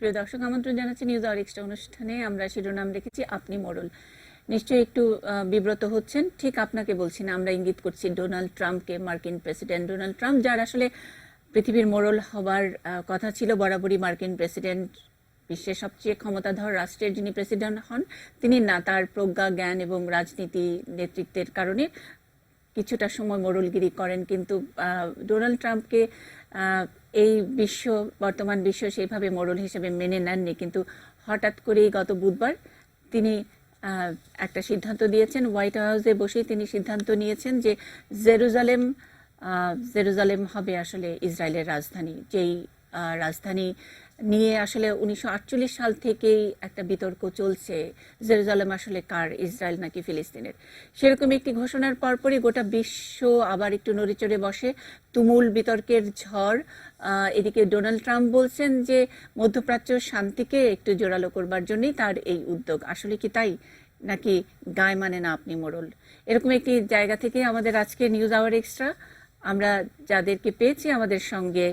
প্রিয় দর্শক, আমন্ত্রণ জানাচ্ছি নিউজ আওয়ার এক্সট্রা অনুষ্ঠানে। আমরা শিরোনাম রেখেছি আপনি মোড়ল। নিশ্চয়ই একটু বিব্রত হচ্ছেন। ঠিক আপনাকে বলছি না, আমরা ইঙ্গিত করছি ডোনাল্ড ট্রাম্পকে, মার্কিন প্রেসিডেন্ট ডোনাল্ড ট্রাম্প, যার আসলে পৃথিবীর মোড়ল হবার কথা ছিল। বরাবরই মার্কিন প্রেসিডেন্ট, বিশ্বের সবচেয়ে ক্ষমতাধর রাষ্ট্রের যিনি প্রেসিডেন্ট হন, তিনি না তার প্রজ্ঞা, জ্ঞান এবং রাজনীতি নেতৃত্বের কারণে কিছুটা সময় মোড়লগিরি করেন। কিন্তু ডোনাল্ড ট্রাম্পকে এই বর্তমান বিশ্ব সেইভাবে মোড়ল হিসেবে মেনে নেননি। কিন্তু হঠাৎ করেই গত বুধবার তিনি একটা সিদ্ধান্ত দিয়েছেন। হোয়াইট হাউসে বসেই তিনি সিদ্ধান্ত নিয়েছেন যে জেরুজালেম হবে আসলে ইসরায়েলের রাজধানী। যেই রাজধানী নিয়ে আসলে 1948 সাল থেকেই একটা বিতর্ক চলছে, জেরুজালেম আসলে কার, ইসরায়েল নাকি ফিলিস্তিনের। সেরকম একটি ঘোষণার পরপরই গোটা বিশ্ব আবার একটু নড়েচড়ে বসে, তুমুল বিতর্কের ঝড়। এদিকে ডোনাল্ড ট্রাম্প বলছেন যে মধ্যপ্রাচ্য শান্তিকে একটু জোরালো করবার জন্যই তার এই উদ্যোগ। আসলে কি তাই, নাকি গায়ে মানে না আপনি মোড়ল? এরকম একটি জায়গা থেকে আমাদের আজকে নিউজ আওয়ার এক্সট্রা আমরা যাদেরকে পেয়েছি আমাদের সঙ্গে,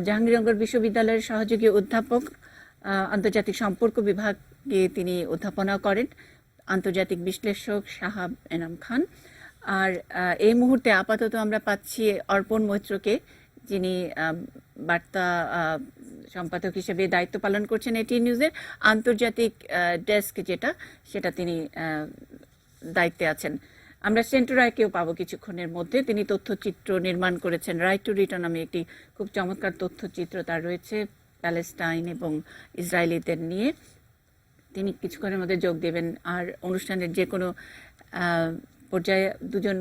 জাহাঙ্গীরনগর বিশ্ববিদ্যালয়ের সহযোগী অধ্যাপক, আন্তর্জাতিক সম্পর্ক বিভাগে তিনি অধ্যাপনা করেন, আন্তর্জাতিক বিশ্লেষক শাহাব এনাম খান। আর এই মুহূর্তে আপাতত আমরা পাচ্ছি অর্পণ মৈত্রকে, যিনি বার্তা সম্পাদক হিসেবে দায়িত্ব পালন করছেন এটি নিউজের আন্তর্জাতিক ডেস্ক, সেটা তিনি দায়িত্বে আছেন। আমরা সেন্টু রায়কেও পাবো কিছুক্ষণের মধ্যে। তিনি তথ্যচিত্র নির্মাণ করেছেন, রাইট টু রিটার্ন নামে একটি খুব চমৎকার তথ্যচিত্র তার রয়েছে প্যালেস্টাইন এবং ইসরায়েলিদের নিয়ে। তিনি কিছুক্ষণের মধ্যে যোগ দেবেন। আর অনুষ্ঠানের যে কোনো পর্যায়ে দুজন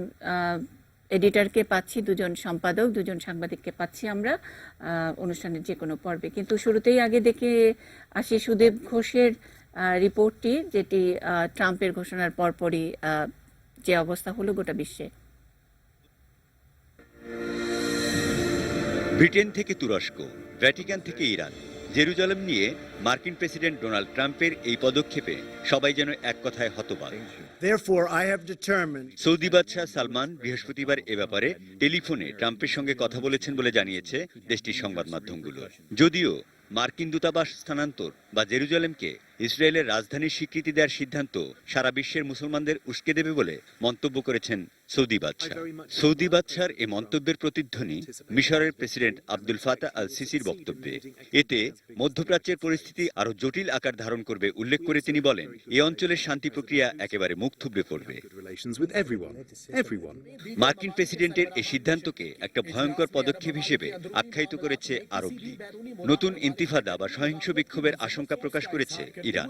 এডিটরকে পাচ্ছি, দুজন সম্পাদক, দুজন সাংবাদিককে পাচ্ছি আমরা অনুষ্ঠানের যে কোনো পর্বে। কিন্তু শুরুতেই আগে দেখে আসি সুদেব ঘোষের রিপোর্টটি, যেটি ট্রাম্পের ঘোষণার পরপরই যে অবস্থা হলো গোটা বিশ্বে। ব্রিটেন থেকে তুরস্ক, ভ্যাটিকান থেকে ইরান, জেরুজালেম নিয়ে মার্কিন প্রেসিডেন্ট ডোনাল্ড ট্রাম্পের এই পদক্ষেপে সবাই যেন এক কথায় হতবাক। সৌদি বাদশাহ সালমান বৃহস্পতিবার এ ব্যাপারে টেলিফোনে ট্রাম্পের সঙ্গে কথা বলেছেন বলে জানিয়েছে দেশটির সংবাদ মাধ্যমগুলো। যদিও মার্কিন দূতাবাস স্থানান্তর বা জেরুজালেমকে ইসরায়েলের রাজধানীর স্বীকৃতি দেওয়ার সিদ্ধান্ত সারা বিশ্বের মুসলমানদের উস্কে দেবে বলে মন্তব্য করেছেন সৌদি বাদশাহ। সৌদি বাদশার এ মন্তব্যের প্রতিধ্বনি মিশরের প্রেসিডেন্ট আব্দুল ফাতাহ আল সিসির বক্তব্যে। এতে মধ্যপ্রাচ্যের পরিস্থিতি আরো জটিল আকার ধারণ করবে উল্লেখ করে তিনি বলেন, এ অঞ্চলের শান্তি প্রক্রিয়া একেবারে মুখ থুবড়ে পড়বে। মার্কিন প্রেসিডেন্টের এই সিদ্ধান্তকে একটা ভয়ঙ্কর পদক্ষেপ হিসেবে আখ্যায়িত করেছে আরব লীগ। নতুন ইন্তিফাদা বা সহিংস বিক্ষোভের আশঙ্কা প্রকাশ করেছে ইরান।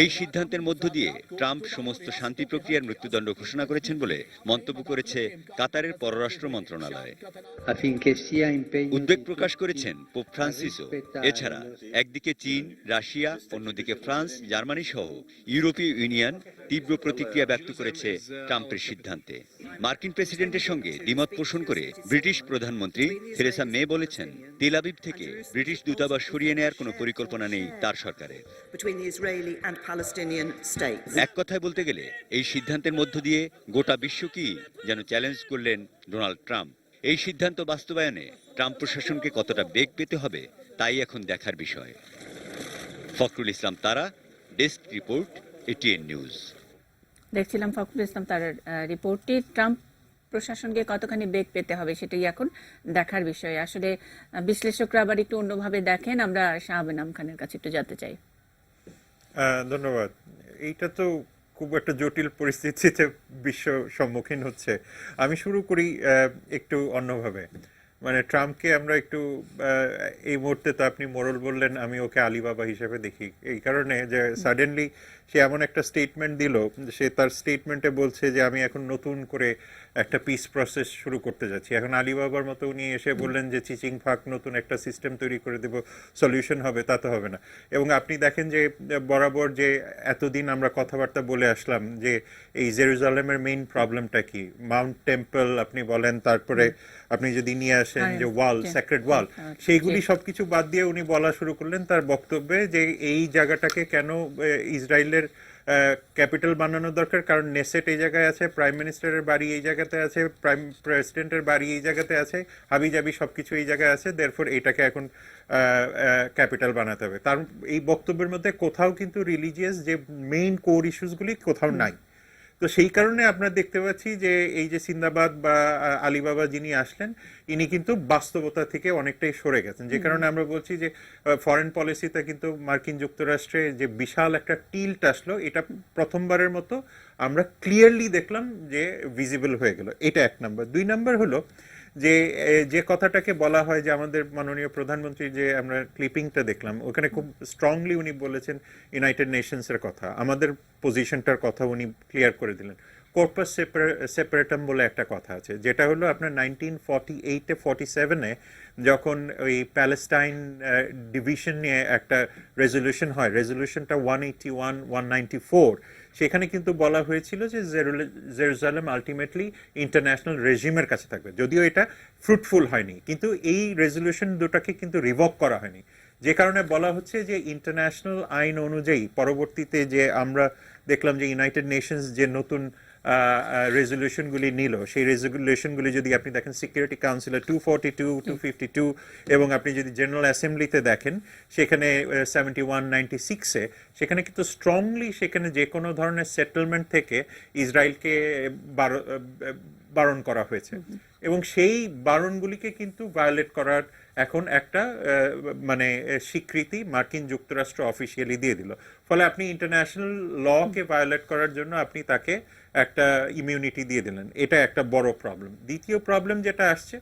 এই সিদ্ধান্তের মধ্য দিয়ে ট্রাম্প সমস্ত শান্তি প্রক্রিয়ার মৃত্যুদণ্ড ঘোষণা করেছেন বলে মন্তব্য করেছে কাতারের পররাষ্ট্র মন্ত্রণালয়। উদ্বেগ প্রকাশ করেছেন পোপ ফ্রান্সিসও। এছাড়া একদিকে চীন, রাশিয়া, অন্যদিকে ফ্রান্স, জার্মানি সহ ইউরোপীয় ইউনিয়ন তীব্র প্রতিক্রিয়া ব্যক্ত করেছে ট্রাম্পের সিদ্ধান্তে। মার্কিন প্রেসিডেন্টের সঙ্গে দ্বিমত পোষণ করে ব্রিটিশ প্রধানমন্ত্রী থেরেসা মে বলেছেন, তেল আবিব থেকে ব্রিটিশ দূতাবাস সরিয়ে নেওয়ার কোনো পরিকল্পনা নেই তার সরকারের। এক কথায় বলতে গেলে এই সিদ্ধান্তের মধ্য দিয়ে গোটা বিশ্বকেই যেন চ্যালেঞ্জ করলেন ডোনাল্ড ট্রাম্প। এই সিদ্ধান্ত বাস্তবায়নে ট্রাম্প প্রশাসনকে কতটা বেগ পেতে হবে তাই এখন দেখার বিষয়। ফখরুল ইসলাম তারা, ডেস্ক রিপোর্ট, এটিএন নিউজ। দেখছিলাম ফখরুল ইসলাম তারার রিপোর্টটি। ট্রাম্প প্রশাসনকে কতখানি বেগ পেতে হবে সেটাই এখন দেখার বিষয়। আসলে বিশ্লেষকরা আবার একটু অন্যভাবে দেখেন। আমরা শাহাব এনাম খানের কাছে একটু জানতে চাই। ধন্যবাদ। এইটা তো খুব একটা জটিল পরিস্থিতিতে বিশ্ব সম্মুখীন হচ্ছে। আমি শুরু করি একটু অন্যভাবে। মানে ট্রাম্পকে আমরা একটু এই মুহূর্তে তো আপনি মোড়ল বললেন, আমি ওকে আলিবাবা হিসেবে দেখি এই কারণে যে সাডেনলি সে এমন একটা স্টেটমেন্ট দিল, সে তার স্টেটমেন্টে বলছে যে আমি এখন নতুন করে একটা পিস প্রসেস শুরু করতে যাচ্ছি। এখন আলিবাবার মতো উনি এসে বললেন যে চিচিং ফাক নতুন একটা সিস্টেম তৈরি করে দেব, সলিউশন হবে, তা তো হবে না। এবং আপনি দেখেন যে বরাবর যে এতদিন আমরা কথাবার্তা বলে আসলাম যে এই জেরুজালেমের মেইন প্রবলেমটা কি, মাউন্ট টেম্পল আপনি বলেন, তারপরে আপনি যদি নিয়ে আসেন যে ওয়াল, স্যাক্রেড ওয়াল, সেইগুলি সবকিছু বাদ দিয়ে উনি বলা শুরু করলেন তার বক্তব্যে যে এই জায়গাটাকে কেন ইসরায়েলের ইসরায়েলের ক্যাপিটাল বানানো দরকার, কারণ নেসেট এই জায়গায় আছে, প্রাইম মিনিস্টারের বাড়ি এই জায়গাতে আছে, প্রেসিডেন্টের বাড়ি এই জায়গাতে আছে, হাবিজাবি সবকিছু এই জায়গায় আছে, দেরফর এটাকে এখন ক্যাপিটাল বানাতে হবে। তার এই বক্তব্যের মধ্যে কোথাও কিন্তু রিলিজিয়াস যে মেইন কোর ইস্যুসগুলি কোথাও নাই। তো সেই কারণে আমরা দেখতে পাচ্ছি যে এই যে সিন্দাবাদ বা আলিবাবা যিনি আসলেন, ইনি কিন্তু বাস্তবতা থেকে অনেকটাই সরে গেছেন, যে কারণে আমরা বলছি যে ফরেন পলিসিতে কিন্তু মার্কিন যুক্তরাষ্ট্রে যে বিশাল একটা টিল্ট আসলো, এটা প্রথমবারের মতো আমরা ক্লিয়ারলি দেখলাম যে ভিজিবল হয়ে গেল। এটা এক নম্বর। দুই নম্বর হলো যে যে কথাটাকে বলা হয় যে আমাদের মাননীয় প্রধানমন্ত্রী, যে আমরা ক্লিপিংটা দেখলাম, ওখানে খুব স্ট্রংলি উনি বলেছেন ইউনাইটেড নেশনসের কথা, আমাদের পজিশনটার কথা উনি ক্লিয়ার করে দিলেন। কর্পাস সেপারেটাম বলে একটা কথা আছে, যেটা হলো আপনার 1948-এ 47-এ যখন ওই প্যালেস্টাইন ডিভিশন নিয়ে একটা রেজলিউশন হয়, রেজলিউশনটা 181-194, সেখানে কিন্তু বলা হয়েছিল যে জেরুজালেম আলটিমেটলি ইন্টারন্যাশনাল রেজিমের কাছে থাকবে, যদিও এটা ফ্রুটফুল হয়নি, কিন্তু এই রেজলিউশন দুটাকে কিন্তু রিভোক করা হয়নি, যে কারণে বলা হচ্ছে যে ইন্টারন্যাশনাল আইন অনুযায়ী পরবর্তীতে যে আমরা দেখলাম যে ইউনাইটেড নেশনস যে নতুন রেজলিউশনগুলি নিল, সেই রেজলিউশনগুলি যদি আপনি দেখেন সিকিউরিটি কাউন্সিলে 242, 252, এবং আপনি যদি জেনারেল অ্যাসেম্বলিতে দেখেন সেখানে 71-96-এ, সেখানে কিন্তু স্ট্রংলি সেখানে যে কোনো ধরনের সেটেলমেন্ট থেকে ইসরায়েলকে বারণ করা হয়েছে, এবং সেই বারণগুলিকে কিন্তু ভায়োলেট করার এখন একটা মানে স্বীকৃতি মার্কিন যুক্তরাষ্ট্র অফিসিয়ালি দিয়ে দিল। ফলে আপনি ইন্টারন্যাশনাল লকে ভায়োলেট করার জন্য আপনি তাকে একটা ইমিউনিটি দিয়ে দিলেন, এটা একটা বড় প্রবলেম। দ্বিতীয় প্রবলেম যেটা আসছে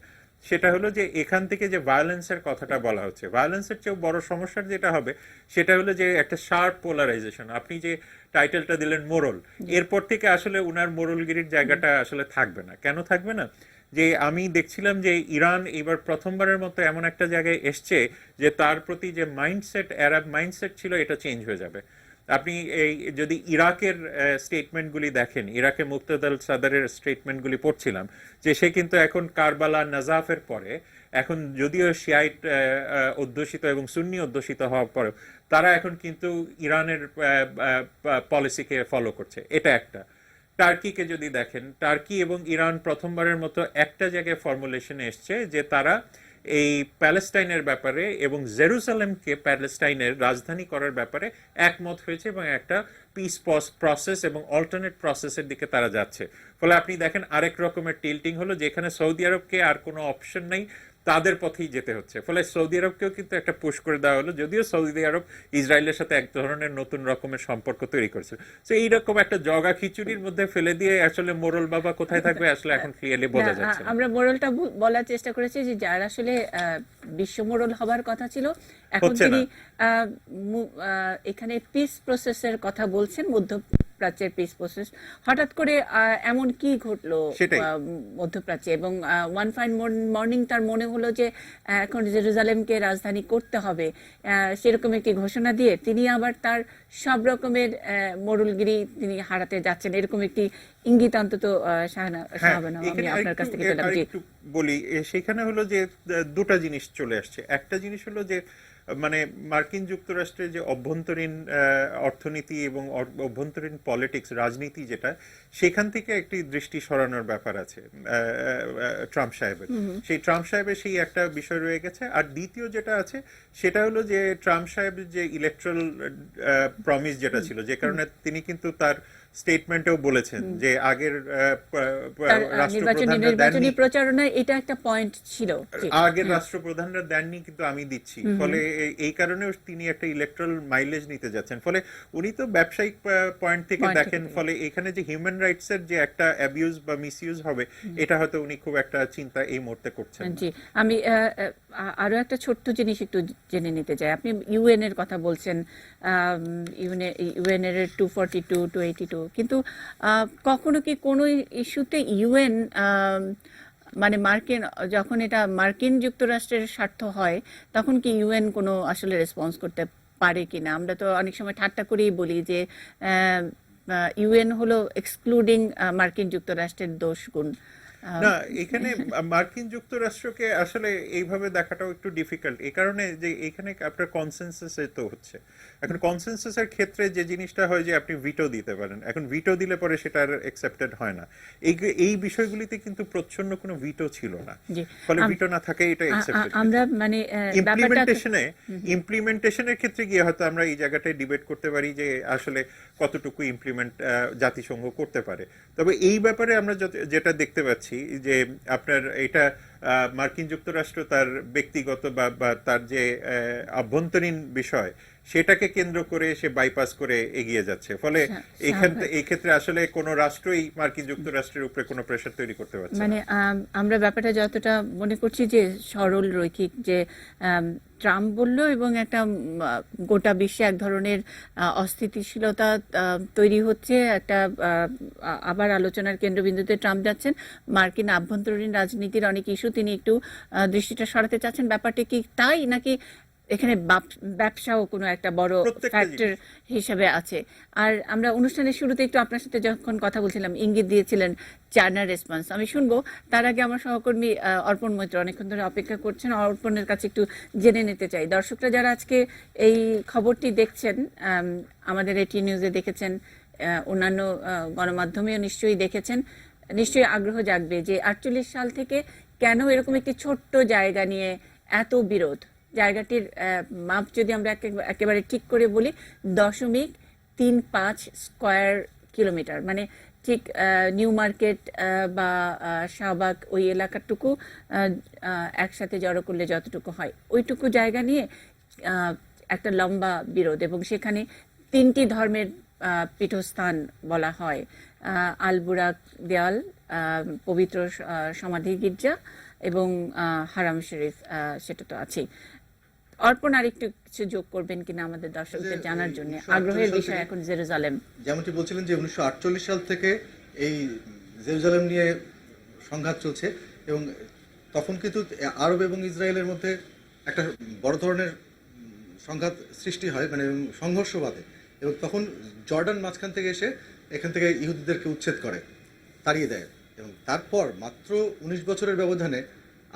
সেটা হলো যে এখান থেকে যে ভায়োলেন্সের কথাটা বলা হচ্ছে, ভায়োলেন্সের চেয়েও বড় সমস্যার যেটা হবে সেটা হলো যে একটা শার্প পোলারাইজেশন। আপনি যে টাইটেলটা দিলেন মোরল, এরপর থেকে আসলে উনার মোরলগিরির জায়গাটা আসলে থাকবে না। কেন থাকবে না? যে আমি দেখছিলাম যে ইরান এবার প্রথমবারের মতো এমন একটা জায়গায় এসছে যে তার প্রতি যে মাইন্ডসেট, অ্যারাব মাইন্ডসেট ছিল, এটা চেঞ্জ হয়ে যাবে। আপনি এই যদি ইরাকের স্টেটমেন্টগুলি দেখেন, ইরাকে মুক্তাদাল সাদারের স্টেটমেন্টগুলি পড়ছিলাম, যে সে কিন্তু এখন কারবালা নাজাফের পরে, এখন যদিও শিয়াইট অধ্যুষিত এবং সুন্নি অধ্যুষিত হওয়ার পরেও তারা এখন কিন্তু ইরানের পলিসিকে ফলো করছে, এটা একটা। টার্কিকে যদি দেখেন, টার্কি এবং ইরান প্রথমবারের মতো একটা জায়গায় ফর্মুলেশনে এসছে যে তারা এই প্যালেস্টাইনের ব্যাপারে এবং জেরুজালেমকে প্যালেস্টাইনের রাজধানী করার ব্যাপারে একমত হয়েছে, এবং একটা পিস প্রসেস এবং অল্টারনেট প্রসেসের দিকে তারা যাচ্ছে। ফলে আপনি দেখেন আরেক রকমের টিল্টিং হলো, যেখানে সৌদি আরবকে আর কোনো অপশন নেই, তাদের পথেই যেতে হচ্ছে। ফলে সৌদি আরবকেও কিন্তু একটা পুশ করে দেওয়া হলো, যদিও সৌদি আরব ইসরায়েলের সাথে এক ধরনের নতুন রকমের সম্পর্ক তৈরি করছে। তো এইরকম একটা জগা খিচুড়ির মধ্যে ফেলে দিয়ে আসলে মোরল বাবা কোথায় থাকবে আসলে এখন ক্লিয়ারলি বোঝা যাচ্ছে না। আমরা মোরলটা বলার চেষ্টা করেছি যে যার আসলে বিশ্ব মোরল হবার কথা ছিল, এখন তিনি এখানে পিস প্রসেসের কথা বলছেন, মধ্যপ্রাচ্যের পিস প্রসেস। হঠাৎ করে এমন কি ঘটলো মধ্যপ্রাচ্যে, এবং ওয়ান ফাইন মর্নিং তার মনে হলো যে এখন জেরুজালেমকে রাজধানী করতে হবে, সেরকম একটি ঘোষণা দিয়ে তিনি আবার তার সব রকমের মোরলগিরি তিনি হারাতে যাচ্ছেন, এরকম একটি ইঙ্গিত অন্তত শাহাবানু আমি আপনার কাছ থেকে পেলাম। একটু বলি, সেখানে হলো যে দুটা জিনিস চলে আসছে। একটা জিনিস হলো যে মানে মার্কিন যুক্তরাষ্ট্রের যে অভ্যন্তরীণ অর্থনীতি এবং অভ্যন্তরীণ পলিটিক্স, রাজনীতি যেটা, সেখান থেকে একটি দৃষ্টি সরানোর ব্যাপার আছে ট্রাম্প সাহেবের। সেই ট্রাম্প সাহেবের সেই একটা বিষয় রয়ে গেছে। আর দ্বিতীয় যেটা আছে সেটা হলো যে ট্রাম্প সাহেবের যে ইলেকট্রাল প্রমিস যেটা ছিল, যে কারণে তিনি কিন্তু তার স্টেটমেন্টেও বলেছেন যে আগের নির্বাচনী প্রচারণায় এটা একটা পয়েন্ট ছিল, আগের রাষ্ট্রপ্রধানরা দেননি কিন্তু আমি দিচ্ছি। ফলে এই কারণেও তিনি একটা ইলেকট্রাল মাইলেজ নিতে যাচ্ছেন। ফলে উনি তো ব্যবসায়িক পয়েন্ট থেকে দেখেন, ফলে এখানে যে হিউম্যান রাইটস এর যে একটা অ্যাবিউজ বা মিসইউজ হবে, এটা হয়তো উনি খুব একটা চিন্তা এই মুহূর্তে করছেন। জি, আমি আরো একটা ছোট্ট জিনিস একটু জেনে নিতে চাই। আপনি ইউএন এর কথা বলছেন, ইউএন এর 242, 282, কিন্তু কখনো কি কোনো ইস্যুতে ইউএন মানে মার্কিন, যখন এটা মার্কিন যুক্তরাষ্ট্রের স্বার্থ হয়, তখন কি ইউএন কোনো আসলে রেসপন্স করতে পারে কিনা? আমরা তো অনেক সময় ঠাট্টা করেই বলি যে ইউএন হলো এক্সক্লুডিং মার্কিন যুক্তরাষ্ট্রের দোষ গুণ, না, এখানে মার্কিন যুক্তরাষ্ট্রকে আসলে এইভাবে দেখাটাও একটু ডিফিকাল্ট, এই কারণে যে এখানে আপনার কনসেনসাসে তো হচ্ছে। এখন কনসেনসাসের ক্ষেত্রে যে জিনিসটা হয় যে আপনি ভিটো দিতে পারেন, এখন ভিটো দিলে পরে সেটা আর অ্যাকসেপ্টেড হয় না। এই বিষয়গুলিতে কিন্তু প্রচ্ছন্ন কোনো ভিটো ছিল না, জি। ফলে ভিটো না থাকে এটা অ্যাকসেপ্টেড। আমরা মানে ব্যাপারটা ইমপ্লিমেন্টেশনের ক্ষেত্রে গিয়ে হয়তো আমরা এই জায়গাটায় ডিবেট করতে পারি যে আসলে কতটুকু ইমপ্লিমেন্ট জাতিসংঘ করতে পারে। তবে এই ব্যাপারে আমরা যেটা দেখতে পাচ্ছি যে আপনার এটা মার্কিন যুক্তরাষ্ট্র তার ব্যক্তিগত বা তার যে আভ্যন্তরীণ বিষয় সেটাকে কেন্দ্র করে সে বাইপাস করে এগিয়ে যাচ্ছে, ফলে এই ক্ষেত্রে আসলে কোনো রাষ্ট্রই মার্কিন যুক্তরাষ্ট্রের উপরে কোনো প্রেশার তৈরি করতে পারছে না। মানে আমরা ব্যাপারটা যতটা মনে করছি যে সরল রৈখিক, যে ট্রাম্প বলল এবং একটা গোটা বিশ্বে এক ধরনের অস্থিতিশীলতা তৈরি হচ্ছে, একটা আবার আলোচনার কেন্দ্রবিন্দুতে ট্রাম্প যাচ্ছেন, মার্কিন আভ্যন্তরীণ রাজনীতির অনেক ইস্যু তিনি একটু দৃষ্টিটা সরাতে চাচ্ছেন, ব্যাপারটা কি তাই নাকি এখানে ব্যবসাও কোনো একটা বড় ফ্যাক্টর হিসেবে আছে? আর আমরা অনুষ্ঠানের শুরুতে একটু আপনার সাথে যখন কথা বলছিলাম ইঙ্গিত দিয়েছিলেন চায়নার রেসপন্স, আমি শুনবো। তার আগে আমার সহকর্মী অর্পণ মৈত্র অনেকক্ষণ ধরে অপেক্ষা করছেন, অর্পণের কাছে একটু জেনে নিতে চাই। দর্শকরা যারা আজকে এই খবরটি দেখছেন, আমাদের এটি নিউজে দেখেছেন, অন্যান্য গণমাধ্যমেও নিশ্চয়ই দেখেছেন, নিশ্চয়ই আগ্রহ জাগবে যে 48 সাল থেকে কেন এরকম একটি ছোট্ট জায়গা নিয়ে এত বিরোধ। জায়গাটির মাপ যদি আমরা একেবারে ঠিক করে বলি 0.35 স্কয়ার কিলোমিটার, মানে ঠিক নিউ মার্কেট বা শাহবাগ ওই এলাকাটুকু একসাথে জড়ো করলে যতটুকু হয় ওইটুকু জায়গা নিয়ে একটা লম্বা বিরোধ, এবং সেখানে 3টি ধর্মের পীঠস্থান বলা হয়, আল বুরাক দেওয়াল, পবিত্র সমাধি গির্জা এবং হারাম শরীফ, সেটা তো আছেই। অর্পণ আরেকটু কিছু যোগ করবেন কিনা আমাদের দর্শকদের জানার জন্য, আগ্রহের বিষয় এখন জেরুজালেম। যেমনটি বলছিলেন যে 1948 সাল থেকে এই জেরুজালেম নিয়ে সংঘাত চলছে, এবং তখন কিন্তু আরব এবং ইসরায়েলের মধ্যে একটা বড় ধরনের সংঘাত সৃষ্টি হয়, মানে সংঘর্ষ বাধে, এবং তখন জর্ডান মাঝখান থেকে এসে এখান থেকে ইহুদিদেরকে উচ্ছেদ করে, তাড়িয়ে দেয়, এবং তারপর মাত্র 19 বছরের ব্যবধানে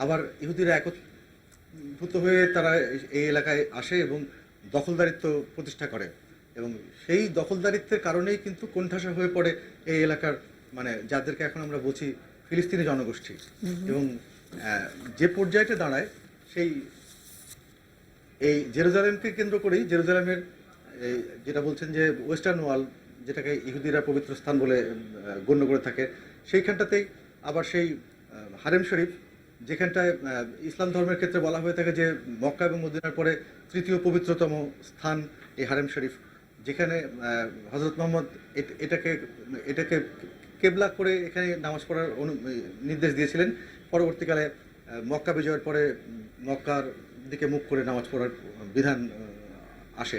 আবার ইহুদিরা একত্রিত হয়ে তারা এই এলাকায় আসে এবং দখলদারিত্ব প্রতিষ্ঠা করে, এবং সেই দখলদারিত্বের কারণেই কিন্তু কোণঠাসা হয়ে পড়ে এই এলাকার, মানে যাদেরকে এখন আমরা বলছি ফিলিস্তিনি জনগোষ্ঠী। এবং যে পর্যায়টা দাঁড়ায় সেই এই জেরুজালেমকে কেন্দ্র করেই, জেরুজালেমের যেটা বলছেন যে ওয়েস্টার্ন ওয়াল, যেটাকে ইহুদিরা পবিত্র স্থান বলে গণ্য করে থাকে, সেইখানটাতেই আবার সেই হারেম শরীফ, যেখানটায় ইসলাম ধর্মের ক্ষেত্রে বলা হয়ে থাকে যে মক্কা এবং মদিনার পরে তৃতীয় পবিত্রতম স্থান এই হারেম শরীফ, যেখানে হযরত মুহাম্মদ এটাকে কেবলা করে এখানে নামাজ পড়ার নির্দেশ দিয়েছিলেন। পরবর্তীকালে মক্কা বিজয়ের পরে মক্কার দিকে মুখ করে নামাজ পড়ার বিধান আসে।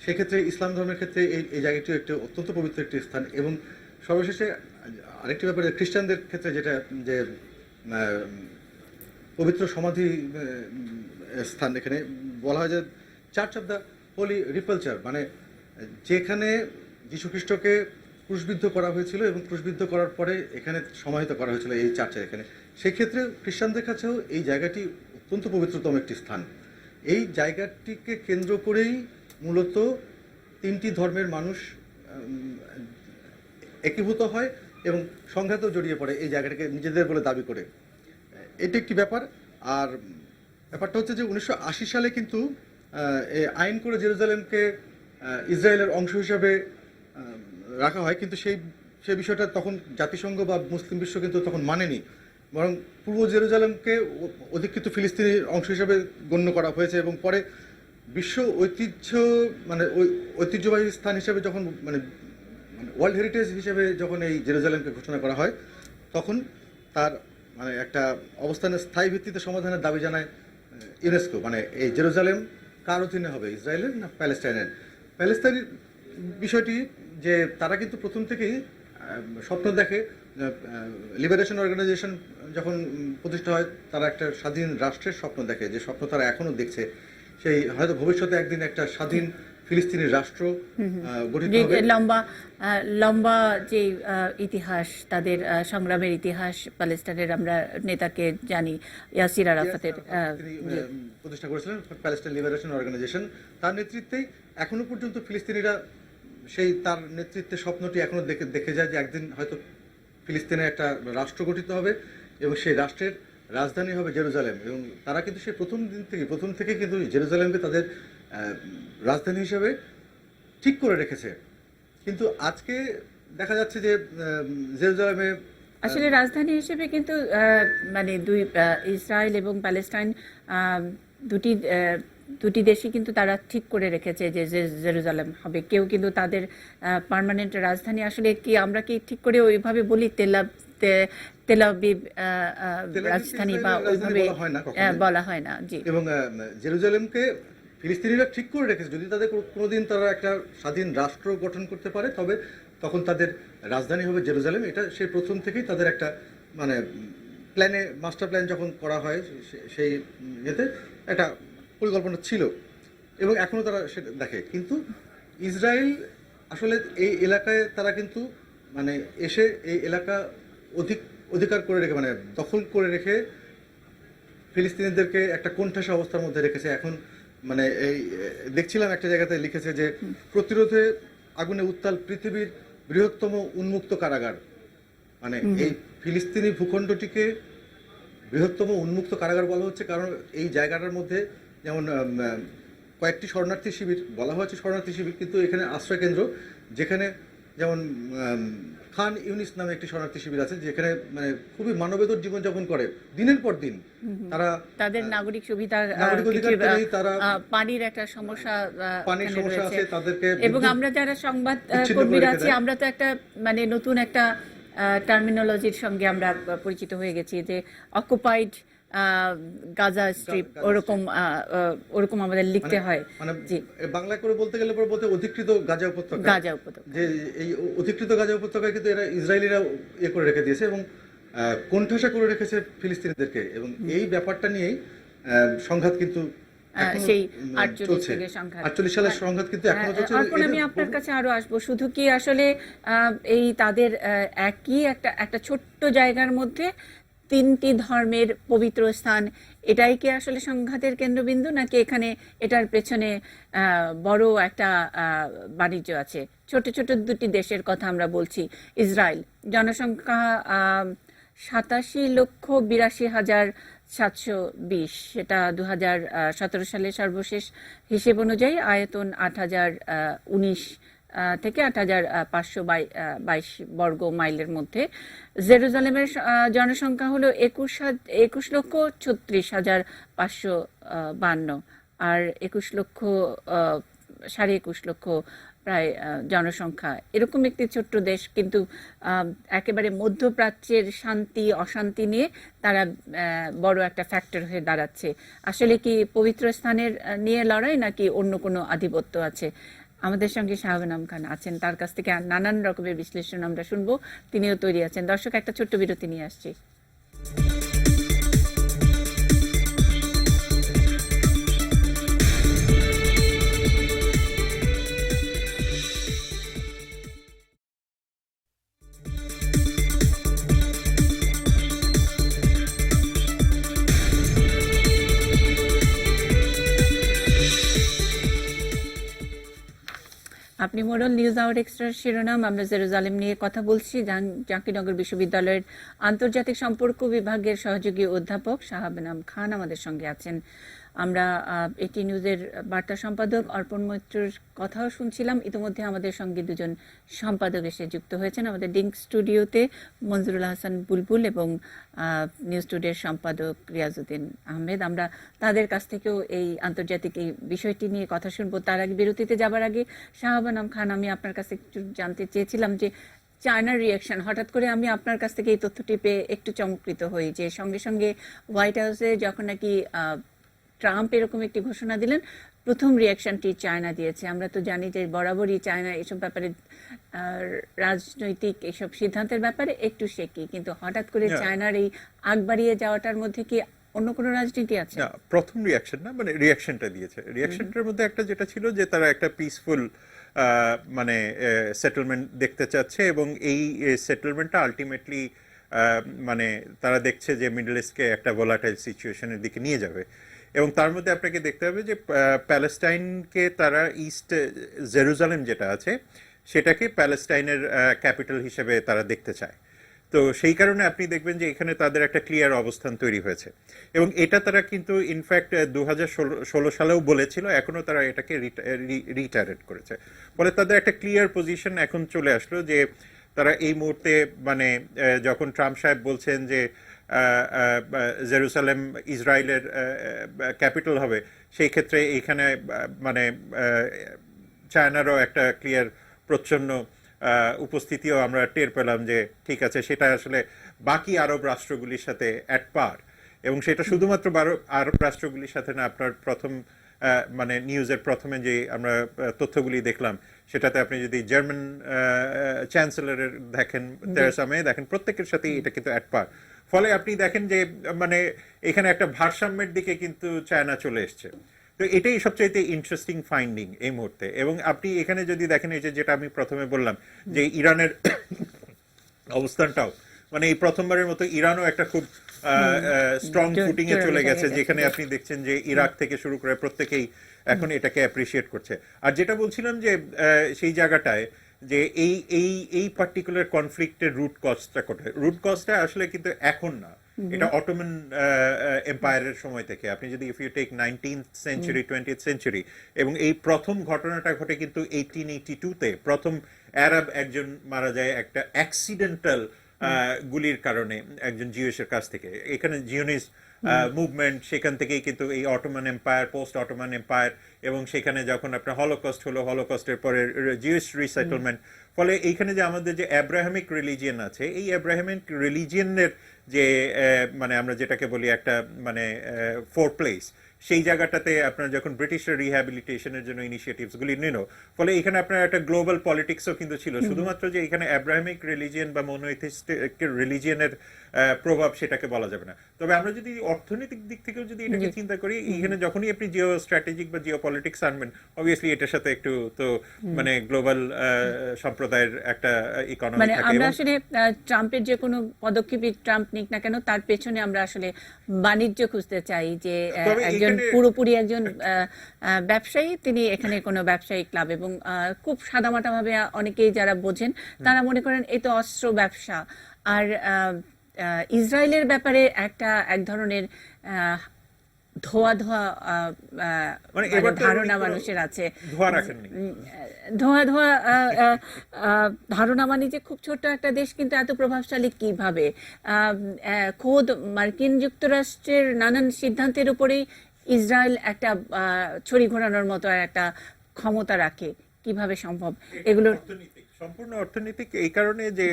সেক্ষেত্রে ইসলাম ধর্মের ক্ষেত্রে এই জায়গাটি একটি অত্যন্ত পবিত্র একটি স্থান। এবং সর্বশেষে আরেকটি ব্যাপারে খ্রিস্টানদের ক্ষেত্রে যেটা, যে পবিত্র সমাধি স্থান, এখানে বলা হয় যে চার্চ অফ দ্য হোলি রিপালচার, মানে যেখানে যীশুখ্রিস্টকে ক্রুশবিদ্ধ করা হয়েছিল এবং ক্রুশবিদ্ধ করার পরে এখানে সমাহিত করা হয়েছিল এই চার্চে। এখানে সেক্ষেত্রে খ্রিস্টানদের কাছেও এই জায়গাটি অত্যন্ত পবিত্রতম একটি স্থান। এই জায়গাটিকে কেন্দ্র করেই মূলত 3টি ধর্মের মানুষ একীভূত হয় এবং সংঘাতেও জড়িয়ে পড়ে এই জায়গাটাকে নিজেদের বলে দাবি করে। এটি একটি ব্যাপার। আর ব্যাপারটা হচ্ছে যে 1980 সালে কিন্তু আইন করে জেরুজালেমকে ইসরায়েলের অংশ হিসাবে রাখা হয়, কিন্তু সেই বিষয়টা তখন জাতিসংঘ বা মুসলিম বিশ্ব কিন্তু তখন মানেনি, বরং পূর্ব জেরুজালেমকে অধিকৃত ফিলিস্তিনির অংশ হিসাবে গণ্য করা হয়েছে। এবং পরে বিশ্ব ঐতিহ্যবাহী স্থান হিসেবে যখন মানে ওয়ার্ল্ড হেরিটেজ হিসেবে যখন এই জেরুজালেমকে ঘোষণা করা হয়, তখন তার মানে একটা অবস্থানের স্থায়ী ভিত্তিতে সমাধানের দাবি জানায় ইউনেস্কো। মানে এই জেরুজালেম কার অধীনে হবে, ইসরায়েলের না প্যালেস্টাইনের? প্যালেস্টাইনের বিষয়টি যে তারা কিন্তু প্রথম থেকেই স্বপ্ন দেখে, লিবারেশন অর্গানাইজেশন যখন প্রতিষ্ঠা হয় তারা একটা স্বাধীন রাষ্ট্রের স্বপ্ন দেখে, যে স্বপ্ন তারা এখনও দেখছে, সেই হয়তো ভবিষ্যতে একদিন একটা স্বাধীন ফিলিস্তিনি রাষ্ট্র গঠিত যে হবে। লম্বা লম্বা যে ইতিহাস, তাদের সংগ্রামের ইতিহাস, প্যালেস্টাইনের আমরা নেতাকে জানি, ইয়াসির আরাফাতের তিনি প্রতিষ্ঠা করেছিলেন প্যালেস্টাইন লিবারেশন অর্গানাইজেশন। তার নেতৃত্বেই এখনো পর্যন্ত ফিলিস্তিনিরা সেই তার নেতৃত্বে স্বপ্নটি এখনো দেখে যায় যে একদিন হয়তো ফিলিস্তিনের একটা রাষ্ট্র গঠিত হবে এবং সেই রাষ্ট্রের রাজধানী হবে জেরুজালেম। এবং তারা কিন্তু সেই প্রথম থেকে কিন্তু জেরুজালেমকে তাদের রাজধানী হিসেবে ঠিক করে রেখেছে। কিন্তু আজকে দেখা যাচ্ছে যে জেরুজালেমে আসলে রাজধানী হিসেবে কিন্তু মানে ইসরায়েল এবং প্যালেস্টাইন দুটি দেশই কিন্তু তারা ঠিক করে রেখেছে যে জেরুজালেম হবে। কেউ কিন্তু তাদের পার্মানেন্ট রাজধানী আসলে কি আমরা কি ঠিক করে ওইভাবে বলি তেল আবিব রাজধানী বা ওইভাবে বলা হয় না। জি, এবং জেরুজালেমকে ফিলিস্তিনিরা ঠিক করে রেখেছে যদি তাদের কোনোদিন তারা একটা স্বাধীন রাষ্ট্র গঠন করতে পারে তবে তখন তাদের রাজধানী হবে জেরুজালেম। এটা সেই প্রথম থেকেই তাদের একটা মানে মাস্টার প্ল্যান যখন করা হয় সেই ইয়েতে একটা পরিকল্পনা ছিল এবং এখনও তারা সেটা দেখে। কিন্তু ইসরায়েল আসলে এই এলাকায় তারা কিন্তু মানে এসে এই এলাকা অধিকার করে রেখে মানে দখল করে রেখে ফিলিস্তিনিদেরকে একটা কোণঠাসা অবস্থার মধ্যে রেখেছে। এখন মানে এই দেখছিলাম একটা জায়গাতে লিখেছে যে প্রতিরোধে আগুনে উত্তাল পৃথিবীর বৃহত্তম উন্মুক্ত কারাগার। মানে এই ফিলিস্তিনি ভূখণ্ডটিকে বৃহত্তম উন্মুক্ত কারাগার বলা হচ্ছে কারণ এই জায়গাটার মধ্যে যেমন কয়েকটি শরণার্থী শিবির বলা হচ্ছে শরণার্থী শিবির, কিন্তু এখানে আশ্রয় কেন্দ্র যেখানে যেমন খান ইউনিস নামে একটি শরণার্থী শিবির আছে যেখানে মানে খুবই মানবেতর জীবনযাপন করে দিনের পর দিন। তারা তাদের নাগরিক সুবিধা, তারা পানির একটা সমস্যা আছে তাদেরকে, এবং আমরা যারা সংবাদ কর্মীরা আছি আমরা তো একটা মানে নতুন একটা টার্মিনোলজির সঙ্গে আমরা পরিচিত হয়ে গেছি যে অকুপাইড গাজা স্ট্রিপ, ওরকম আমাদের লিখতে হয়। মানে বাংলা করে বলতে গেলে বলতে অধিকৃত গাজা উপত্যকা যে এই অধিকৃত গাজা উপত্যকায় কিন্তু এরা ইসরায়েলিরা ইয়ে করে রেখে দিয়েছে এবং কোণঠাসা করে রেখেছে ফিলিস্তিনিদেরকে। এবং এই ব্যাপারটা নিয়েই সংঘাত কিন্তু সেই 48 সালের সংঘাত কিন্তু এখনো চলছে। আমি আপনার কাছে আরো আসবো, শুধু কি আসলে এই তাদের একই একটা ছোট্ট জায়গার মধ্যে তিনটি ধর্মের পবিত্র স্থান, এটাই কি আসলে সংঘাতের কেন্দ্রবিন্দু, নাকি এখানে এটার পেছনে বড় একটা বাণিজ্য আছে? ছোট ছোট দুটি দেশের কথা আমরা বলছি। ইসরায়েল জনসংখ্যা 87,82,720, সেটা 2017 সালের সর্বশেষ হিসেব অনুযায়ী। আয়তন 8,019 থেকে 8,522 বর্গ মাইলের মধ্যে। জেরুজালেমের জনসংখ্যা হলো 21,36,552 আর 21 লক্ষ প্রায় জনসংখ্যা। এরকম একটি ছোট্ট দেশ কিন্তু একেবারে মধ্যপ্রাচ্যের শান্তি অশান্তি নিয়ে তারা বড় একটা ফ্যাক্টর হয়ে দাঁড়াচ্ছে। আসলে কি পবিত্র স্থানের নিয়ে লড়াই, নাকি অন্য কোনো আধিপত্য আছে? আমাদের সঙ্গে শাহাবানাম খান আছেন, তার কাছ থেকে নানান রকমের বিশ্লেষণ আমরা শুনবো, তিনিও তৈরি আছেন। দর্শক, একটা ছোট্ট বিরতি নিয়ে আসছি। আপনি মোড়ল নিউজ আওয়ার এক্সট্রার শিরোনাম। আমরা জেরুজালেম নিয়ে কথা বলছি। জাহাঙ্গীরনগর বিশ্ববিদ্যালয়ের আন্তর্জাতিক সম্পর্ক বিভাগের সহযোগী অধ্যাপক শাহাবানাম খান আমাদের সঙ্গে আছেন। আমরা এটি নিউজের বার্তা সম্পাদক অর্পণ মৈত্রর কথাও শুনছিলাম। ইতিমধ্যে আমাদের সঙ্গে দুজন সম্পাদক এসে যুক্ত হয়েছেন আমাদের ডিঙ্ক স্টুডিওতে, মঞ্জুরুল হাসান বুলবুল এবং নিউজ টুডের সম্পাদক রিয়াজউদ্দিন আহমেদ। আমরা তাদের কাছ থেকেও এই আন্তর্জাতিক এই বিষয়টি নিয়ে কথা শুনবো। তার আগে, বিরতিতে যাবার আগে শাহাবানাম খান, আমি আপনার কাছে একটু জানতে চেয়েছিলাম যে চায়নার রিয়াকশন। হঠাৎ করে আমি আপনার কাছ থেকে এই তথ্যটি পেয়ে একটু চমৎকৃত হই যে সঙ্গে সঙ্গে হোয়াইট হাউসে যখন নাকি ট্রাম্প এরকম একটি ঘোষণা দিলেন, প্রথম রিয়াকশনটি চায়না দিয়েছে। আমরা তো জানি যে বরাবরই চায়না এসব ব্যাপারে রাজনৈতিক এসব সিদ্ধান্তের ব্যাপারে একটু শেকি, কিন্তু হঠাৎ করে চায়নার এই আগ বাড়িয়ে যাওয়াটার মধ্যে কি অন্য কোনো রাজনীতি আছে? না, প্রথম রিয়াকশন না, মানে রিয়াকশনটা দিয়েছে। রিয়াকশনটার মধ্যে একটা যেটা ছিল যে তারা একটা পিসফুল মানে সেটেলমেন্ট দেখতে চাচ্ছে, এবং এই সেটেলমেন্টটা আলটিমেটলি মানে তারা দেখছে যে মিডল ইস্টকে একটা ভোলাটাইল সিচুয়েশনের দিকে নিয়ে যাবে। এবং তার মধ্যে আপনাকে দেখতে হবে যে প্যালেস্টাইনকে তারা ইস্ট জেরুজালেম যেটা আছে সেটাকে প্যালেস্টাইনের ক্যাপিটাল হিসেবে তারা দেখতে চায়। তো সেই কারণে আপনি দেখবেন যে এখানে তাদের একটা ক্লিয়ার অবস্থান তৈরি হয়েছে, এবং এটা তারা কিন্তু ইনফ্যাক্ট 2016 সালেও বলেছিল, এখনো তারা এটাকে রিটারেট করেছে। ফলে তাদের একটা ক্লিয়ার পজিশন এখন চলে আসলো যে তারা এই মুহূর্তে মানে যখন ট্রাম্প সাহেব বলছেন যে জেরুসালেম ইসরায়েলের ক্যাপিটাল হবে, সেই ক্ষেত্রে এইখানে মানে চায়নারও একটা ক্লিয়ার প্রচ্ছন্ন উপস্থিতিও আমরা টের পেলাম যে ঠিক আছে, সেটা আসলে বাকি আরব রাষ্ট্রগুলির সাথে অ্যাট পার, এবং সেটা শুধুমাত্র আরব রাষ্ট্রগুলির সাথে না। আপনার প্রথম মানে নিউজের প্রথমে যে আমরা তথ্যগুলি দেখলাম, সেটাতে আপনি যদি জার্মান চ্যান্সেলরের দেখেন, তেরেসা মে দেখেন, প্রত্যেকের সাথেই এটা কিন্তু অ্যাট পার। ফলে আপনি দেখেন যে মানে এখানে একটা ভারসাম্যের দিকে কিন্তু চায়না চলে এসছে। তো এটাই সবচাইতে ইন্টারেস্টিং ফাইন্ডিং এই মুহূর্তে। এবং আপনি এখানে যদি দেখেন, এই যে যেটা আমি প্রথমে বললাম যে ইরানের অবস্থানটাও, মানে এই প্রথমবারের মতো ইরানও একটা খুব স্ট্রং ফুটিং এ চলে গেছে, যেখানে আপনি দেখছেন যে ইরাক থেকে শুরু করে প্রত্যেকেই এখন এটাকে অ্যাপ্রিসিয়েট করছে। আর যেটা বলছিলাম যে সেই জায়গাটায় যে এই পার্টিকুলার কনফ্লিক্টের রুট কজটা কোথায়, রুট কজটা আসলে কিন্তু এখন না, এটা অটোমান এম্পায়ারের সময় থেকে। আপনি যদি if you take 19th century 20th century, এবং এই প্রথম ঘটনাটা ঘটে কিন্তু 1882-তে, প্রথম আরব একজন মারা যায় একটা অ্যাক্সিডেন্টাল গুলির কারণে একজন জিউসের কাছ থেকে। এখানে জিওনিস্ট মুভমেন্ট, সেখান থেকেই কিন্তু এই Ottoman empire, post Ottoman empire, এবং সেখানে যখন আপনার হলোকস্ট হলো, হলোকস্টের পরে জিউস রিসেটেলমেন্ট। ফলে এইখানে যে আমাদের যে অ্যাব্রাহামিক রিলিজিয়ন আছে, এই অ্যাব্রাহামিক রিলিজিয়নের যে মানে আমরা যেটাকে বলি একটা মানে ফোর প্লেস, সেই জায়গাটাতে আপনার যখন ব্রিটিশরা রিহ্যাবিলিটেশনের জন্য ইনিশিয়েটিভস গুলি নিল, ফলে এখানে আপনার একটা গ্লোবাল পলিটিক্সও কিন্তু ছিল। শুধুমাত্র যে এখানে অ্যাব্রাহামিক রিলিজিয়ন বা মনোথিস্টিক রিলিজিয়নের প্রভাব, সেটাকে বলা যাবে না। তবে আমরা যদি অর্থনৈতিক দিক থেকেও যদি এটাকে চিন্তা করি, এখানে যখনই আপনি জিও স্ট্র্যাটেজিক বা জিও পলিটিক্স আনবেন, অবভিয়াসলি এটার সাথে একটু তো মানে গ্লোবাল সম্প্রদায়ের একটা ইকোনমি মানে থাকে। আমরা আসলে ট্রাম্পের যে কোনো পদক্ষেপই ট্রাম্প নিক না কেন, তার পেছনে আমরা আসলে বাণিজ্য খুঁজতে চাই, যে একজন পুরোপুরি একজন ব্যবসায়ী, তিনি এখানে কোনো ব্যবসায়িক ক্লাব, এবং খুব সাদামাটাভাবে অনেকেই যারা বোঝেন তারা মনে করেন এই তো অস্ত্র ব্যবসা। আর ইসরায়েলের ব্যাপারে এক ধরনের ধোয়া ধোয়া মানে ধারণা মানুষের আছে, ধোয়া ধারণা, মানে যে খুব ছোট একটা দেশ কিন্তু এত প্রভাবশালী কিভাবে। খোদ মার্কিন যুক্তরাষ্ট্রের নানান সিদ্ধান্তের উপরেই ইসরায়েল একটা ছড়ি ঘোরানোর মতো একটা ক্ষমতা রাখে, কিভাবে সম্ভব? এগুলো সম্পূর্ণ অর্থনৈতিক। এই কারণে যে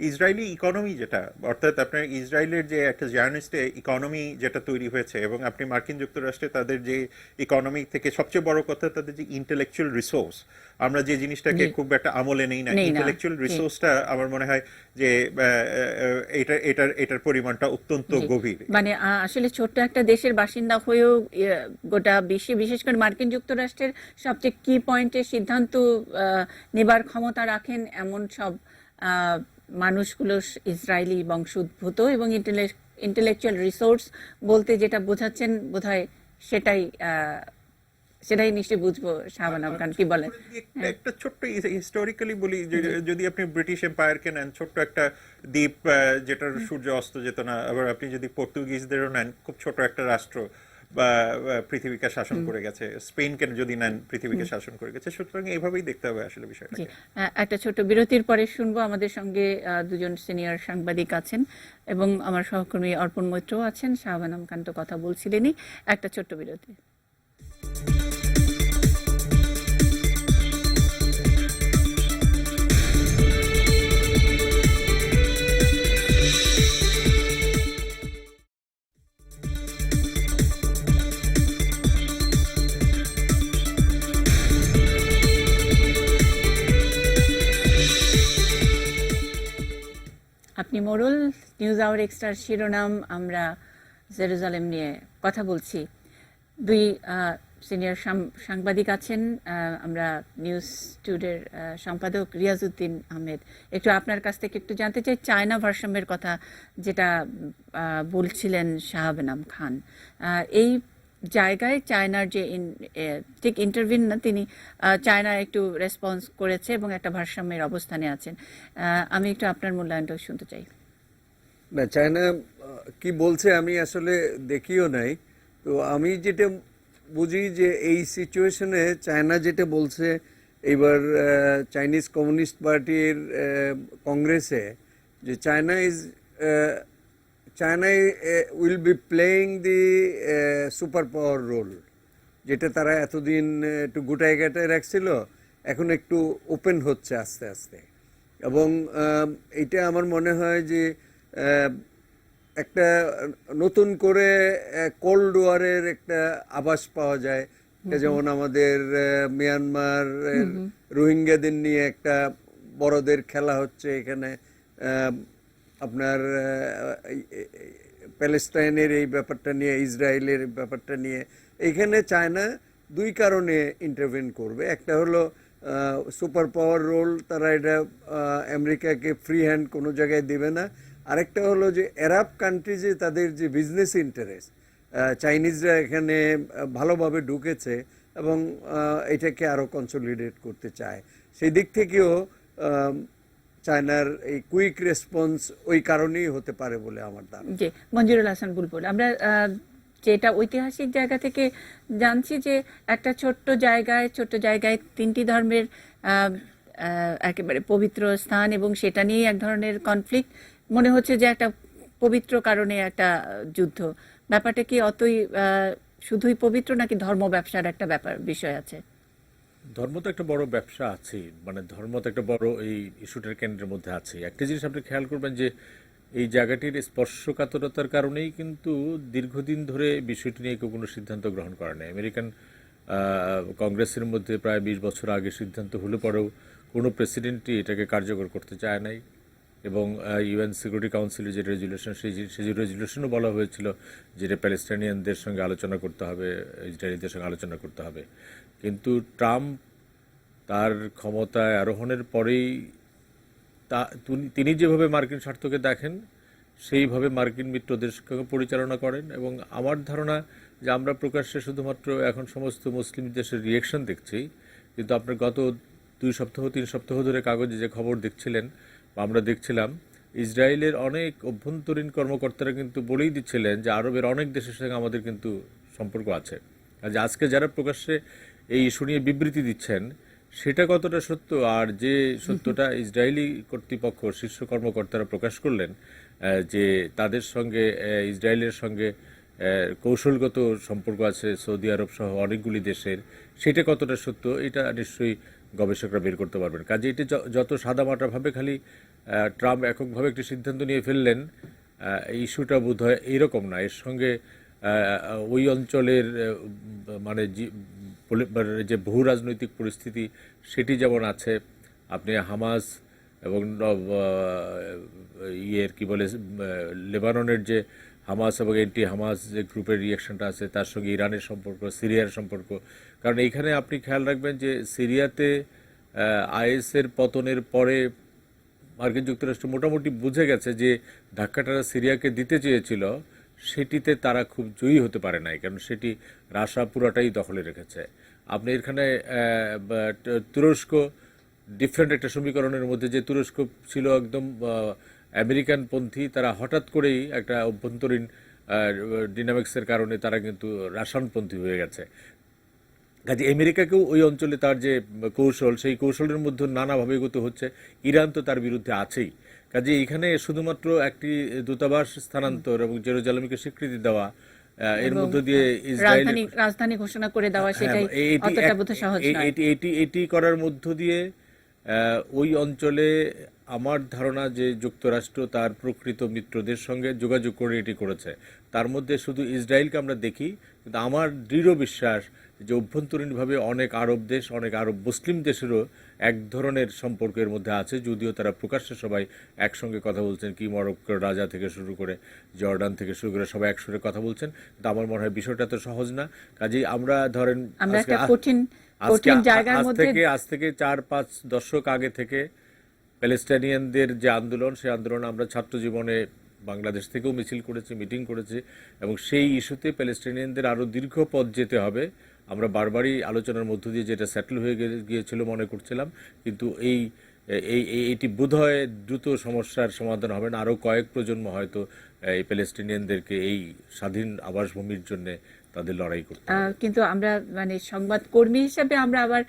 ইসরায়েলি ইকোনমি যেটা, অর্থাৎ আপনার ইসরায়েলের যে একটা জার্নিস্ট ইকোনমি যেটা তৈরি হয়েছে, এবং আপনি মার্কিন যুক্তরাষ্ট্রে তাদের যে ইকোনমি থেকে সবচেয়ে বড় কথা তাদের যে ইন্টেলেকচুয়াল রিসোর্স, আমরা যে জিনিসটাকে খুব একটা আমলে নেই না, ইন্টেলেকচুয়াল রিসোর্সটা আমার মনে হয় যে এটার পরিমাণটা অত্যন্ত গভীর। মানে আসলে ছোট্ট একটা দেশের বাসিন্দা হয়েও গোটা বিশ্বে, বিশেষ করে মার্কিন যুক্তরাষ্ট্রের সবচেয়ে কি পয়েন্টে সিদ্ধান্ত নেবার ক্ষমতা রাখেন এমন সব মানুষগুলো ইসরায়েলি বংশোদ্ভূত, এবং ইন্টেলেকচুয়াল রিসোর্স বলতে যেটা বোঝাচ্ছেন বোধহয় সেটাই নিশ্চয়ই বুঝবো। শাহবানম খান, কি বলেন? একটা ছোট্ট হিস্টোরিক্যালি বলি, যদি আপনি ব্রিটিশ এম্পায়ারকে নেন, ছোট্ট একটা দ্বীপ যেটার সূর্য অস্ত যেত না, আবার আপনি যদি পর্তুগিজদেরও নেন, খুব ছোট একটা রাষ্ট্র বা পৃথিবীকে শাসন করে গেছে, স্পেনকে যদি নেন, পৃথিবীকে শাসন করে গেছে। সুতরাং এইভাবেই দেখতে হবে আসলে বিষয়টা। একটা ছোট বিরতির পরে শুনবো। আমাদের সঙ্গে দুজন সিনিয়র সাংবাদিক আছেন, এবং আমার সহকর্মী অর্পণ মৈত্রও আছেন। শাহবানম খান তো কথা বলছিলেনই। একটা ছোট্ট বিরতি। আপনি মোড়ল, নিউজ আওয়ার এক্সট্রার শিরোনাম আমরা জেরুজালেম নিয়ে কথা বলছি। দুই সিনিয়র সাংবাদিক আছেন, আমরা নিউজ টুডের সম্পাদক রিয়াজউদ্দিন আহমেদ। একটু আপনার কাছ থেকে একটু জানতে চাই চায়না ভার্সামের কথা যেটা বলছিলেন শাহাব এনাম খান। এই জায়গায় চায়নার যে ঠিক ইন্টারভিন না, তিনি চায়না একটু রেসপন্স করেছে এবং একটা ভারসাম্যের অবস্থানে আছেন। আমি একটু আপনার মূল্যায়নটা শুনতে চাই। না, চায়না কি বলছে আমি আসলে দেখিও নাই। তো আমি যেটা বুঝি যে এই সিচুয়েশনে চায়না যেটা বলছে, এবার চাইনিজ কমিউনিস্ট পার্টির কংগ্রেসে যে China will be playing the super power role, যেটা তারা এতদিন একটু গোটায় গাটায় রাখছিল, এখন একটু ওপেন হচ্ছে আস্তে আস্তে। এবং এটা আমার মনে হয় যে একটা নতুন করে কোল্ড ওয়ারের একটা আভাস পাওয়া যায়। যেমন আমাদের মিয়ানমার রোহিঙ্গাদের নিয়ে একটা বড়দের খেলা হচ্ছে এখানে, আপনার প্যালেস্টাইনের এই ব্যাপারটা নিয়ে, ইসরায়েলের ব্যাপারটা নিয়ে। এখানে চায়না দুই কারণে ইন্টারভেন করবে। একটা হলো সুপার পাওয়ার রোল, তারা এটা আমেরিকাকে ফ্রি হ্যান্ড কোনো জায়গায় দেবে না। আরেকটা হলো যে আরব কান্ট্রিজে তাদের যে বিজনেস ইন্টারেস্ট, চাইনিজরা এখানে ভালোভাবে ঢুকেছে এবং এটাকে আরও কনসলিডেট করতে চায়। সেই দিক থেকেও চায়নার এই কুইক রেসপন্স ওই কারণেই হতে পারে বলে আমার ধারণা। জি, মঞ্জুরুল হাসান বুলবুল, আমরা যেটা ঐতিহাসিক জায়গা থেকে জানছি যে একটা ছোট্ট জায়গায় তিনটি ধর্মের একেবারে পবিত্র স্থান এবং সেটা নিয়ে এক ধরনের কনফ্লিক্ট, মনে হচ্ছে যে একটা পবিত্র কারণে একটা যুদ্ধ। ব্যাপারটা কি অতই শুধুই পবিত্র নাকি ধর্ম ব্যবসার একটা বিষয় আছে? ধর্ম তো একটা বড় ব্যবসা আছে, মানে ধর্ম তো একটা বড় এই ইস্যুটার কেন্দ্রের মধ্যে আছে। একটা জিনিস আপনি খেয়াল করবেন যে এই জায়গাটির স্পর্শকাতরতার কারণেই কিন্তু দীর্ঘদিন ধরে বিষয়টি নিয়ে কেউ কোনো সিদ্ধান্ত গ্রহণ করে না। আমেরিকান কংগ্রেসের মধ্যে প্রায় 20 বছর আগে সিদ্ধান্ত হলে পরেও কোনো প্রেসিডেন্টই এটাকে কার্যকর করতে চায় নাই। এবং ইউএন সিকিউরিটি কাউন্সিলের যে রেজুলেশন, সেই রেজুলেশনও বলা হয়েছিল যেটা প্যালেস্টাইনিয়ানদের সঙ্গে আলোচনা করতে হবে, ইসরায়েলিদের সঙ্গে আলোচনা করতে হবে। কিন্তু ট্রাম্প তার ক্ষমতায় আরোহণের পরেই তিনি যেভাবে মার্কিন স্বার্থকে দেখেন সেইভাবে মার্কিন মিত্রদের সঙ্গে পরিচালনা করেন। এবং আমার ধারণা যে আমরা প্রকাশ্যে শুধুমাত্র এখন সমস্ত মুসলিম দেশের রিয়েকশন দেখছি, কিন্তু আপনার গত 2 সপ্তাহ 3 সপ্তাহ ধরে কাগজে যে খবর দেখছিলেন বা আমরা দেখছিলাম, ইসরায়েলের অনেক অভ্যন্তরীণ কর্মকর্তারা কিন্তু বলেই দিচ্ছিলেন যে আরবের অনেক দেশের সঙ্গে আমাদের কিন্তু সম্পর্ক আছে। আর যে আজকে যারা প্রকাশ্যে এই ইস্যু নিয়ে বিবৃতি দিচ্ছেন সেটা কতটা সত্য, আর যে সত্যটা ইসরায়েলি কর্তৃপক্ষ শীর্ষ কর্মকর্তারা প্রকাশ করলেন যে তাদের সঙ্গে ইসরায়েলের সঙ্গে কৌশলগত সম্পর্ক আছে সৌদি আরব সহ অনেকগুলি দেশের, সেটা কতটা সত্য এটা নিশ্চয়ই গবেষকরা বের করতে পারবেন। কাজে এটি যত সাদামাটাভাবে খালি ট্রাম্প এককভাবে একটি সিদ্ধান্ত নিয়ে ফেললেন, এই ইস্যুটা বোধ হয় এইরকম না। এর সঙ্গে ওই অঞ্চলের মানে যে বহু রাজনৈতিক পরিস্থিতি সেটি যেমন আছে, আপনি হামাস এবং লেবাননের যে হামাস এবং এন্টি হামাস যে গ্রুপের রিয়াকশনটা আছে, তার সঙ্গে ইরানের সম্পর্ক, সিরিয়ার সম্পর্ক। কারণ এইখানে আপনি খেয়াল রাখবেন যে সিরিয়াতে আইএসের পতনের পরে মার্কিন যুক্তরাষ্ট্র মোটামুটি বুঝে গেছে যে ধাক্কাটা সিরিয়াকে দিতে চেয়েছিল সেটিতে তারা খুব জয়ী হতে পারে নাই, কারণ সেটি রাশিয়া পুরাটাই দখলে রেখেছে। আপনি এখানে তুরস্ক ডিফারেন্ট একটা সমীকরণের মধ্যে, যে তুরস্ক ছিল একদম আমেরিকানপন্থী, তারা হঠাৎ করেই একটা অভ্যন্তরীণ ডিনামিক্সের কারণে তারা কিন্তু রাশিয়ানপন্থী হয়ে গেছে। কাজে আমেরিকাকেও ওই অঞ্চলে তার যে কৌশল, সেই কৌশলের মধ্যে নানাভাবে এগোতে হচ্ছে। ইরান তো তার বিরুদ্ধে আছেই। কাজে এখানে শুধুমাত্র একটি দূতাবাস স্থানান্তর এবং জেরুজালেমকে স্বীকৃতি দেওয়া, এর মধ্য দিয়ে ইসরায়েল রাজধানী ঘোষণা করে দেওয়া, সেটাই অতটা বোধহয় সহজ নয়। এটি করার মধ্য দিয়ে ওই অঞ্চলে আমার ধারণা যে যুক্তরাষ্ট্র তার প্রকৃত মিত্রদের সঙ্গে যোগাযোগ করে এটি করেছে। তার মধ্যে শুধু ইসরায়েলকে আমরা দেখি, কিন্তু আমার দৃঢ় বিশ্বাস যে অভ্যন্তরীণভাবে অনেক আরব দেশ, অনেক আরব মুসলিম দেশেরও এক ধরনের সম্পর্কের মধ্যে আছে, যদিও তারা প্রকাশ্যে সবাই একসঙ্গে কথা বলছেন, কি মরক্কোর রাজা থেকে শুরু করে জর্ডান থেকে শুরু করে সবাই একসঙ্গে কথা বলছেন। কিন্তু আমার মনে হয় বিষয়টা তো সহজ না। কাজেই আমরা ধরেন আমরা একটা কঠিন জায়গার মধ্যে আজ থেকে 4-5 দশক আগে থেকে প্যালেস্টাইনিয়ানদের যে আন্দোলন, সেই আন্দোলন আমরা ছাত্র জীবনে বাংলাদেশ থেকেও মিছিল করেছি, মিটিং করেছি, এবং সেই ইস্যুতে প্যালেস্টাইনিয়ানদের আরও দীর্ঘ পথ যেতে হবে আমরা বারবারই আলোচনার মধ্য দিয়ে যেটা সেটেল হয়ে গিয়েছিল মনে করছিলাম। কিন্তু এইটি বোধহয় দ্রুত সমস্যার সমাধান হবে না, আরও কয়েক প্রজন্ম হয়তো এই প্যালেস্টাইনিয়ানদেরকে এই স্বাধীন আবাসভূমির জন্য তাদের লড়াই করতে হবে। কিন্তু আমরা মানে সংবাদ কর্মী হিসেবে আমরা আবার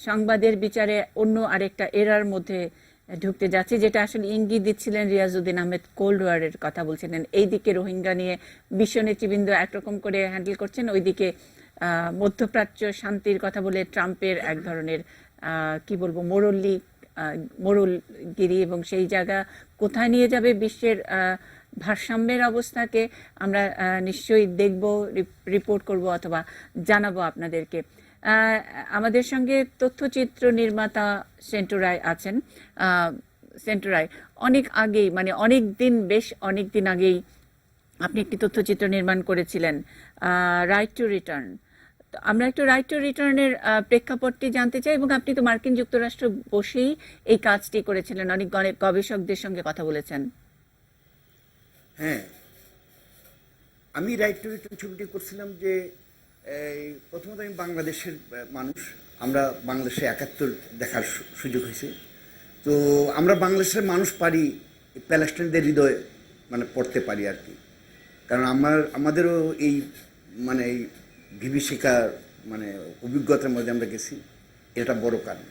সংবাদের বিচারে অন্য আরেকটা এরার মধ্যে ঢুকতে যাচ্ছি, যেটা আসলে ইঙ্গিত দিচ্ছিলেন রিয়াজউদ্দিন আহমেদ। কোল্ড ওয়ারের কথা বলছিলেন, এইদিকে রোহিঙ্গা নিয়ে বিশ্ব নেতৃবৃন্দ একরকম করে হ্যান্ডেল করছেন, ওইদিকে মধ্যপ্রাচ্য শান্তির কথা বলে ট্রাম্পের এক ধরনের কি বলবো মোড়লগিরি, এবং সেই জায়গা কোথায় নিয়ে যাবে বিশ্বের ভারসাম্যের অবস্থাকে আমরা নিশ্চয়ই দেখব, রিপোর্ট করব অথবা জানাবো আপনাদেরকে। আমাদের সঙ্গে তথ্যচিত্র নির্মাতা সেন্টু রায় আছেন। সেন্টু রায়, অনেক আগেই মানে বেশ অনেক দিন আগেই আপনি একটি তথ্যচিত্র নির্মাণ করেছিলেন, রাইট টু রিটার্ন। আমরা একটু রাইট টু রিটার্নের প্রেক্ষাপটটি জানতে চাই, এবং আপনি তো মার্কিন যুক্তরাষ্ট্র বসেই এই কাজটি করেছিলেন, অনেক গবেষকদের সঙ্গে কথা বলেছেন। হ্যাঁ, আমি রাইট টু রিটার্ন ছবিটি করছিলাম যে প্রথমত আমি বাংলাদেশের মানুষ, আমরা বাংলাদেশে 71 দেখার সুযোগ হয়েছে। তো আমরা বাংলাদেশের মানুষ পারি প্যালেস্টাইনদের হৃদয়ে মানে পড়তে পারি আর কি, কারণ আমাদেরও এই মানে এই বিভীষিকার মানে অভিজ্ঞতার মধ্যে আমরা গেছি, এটা বড় কারণ।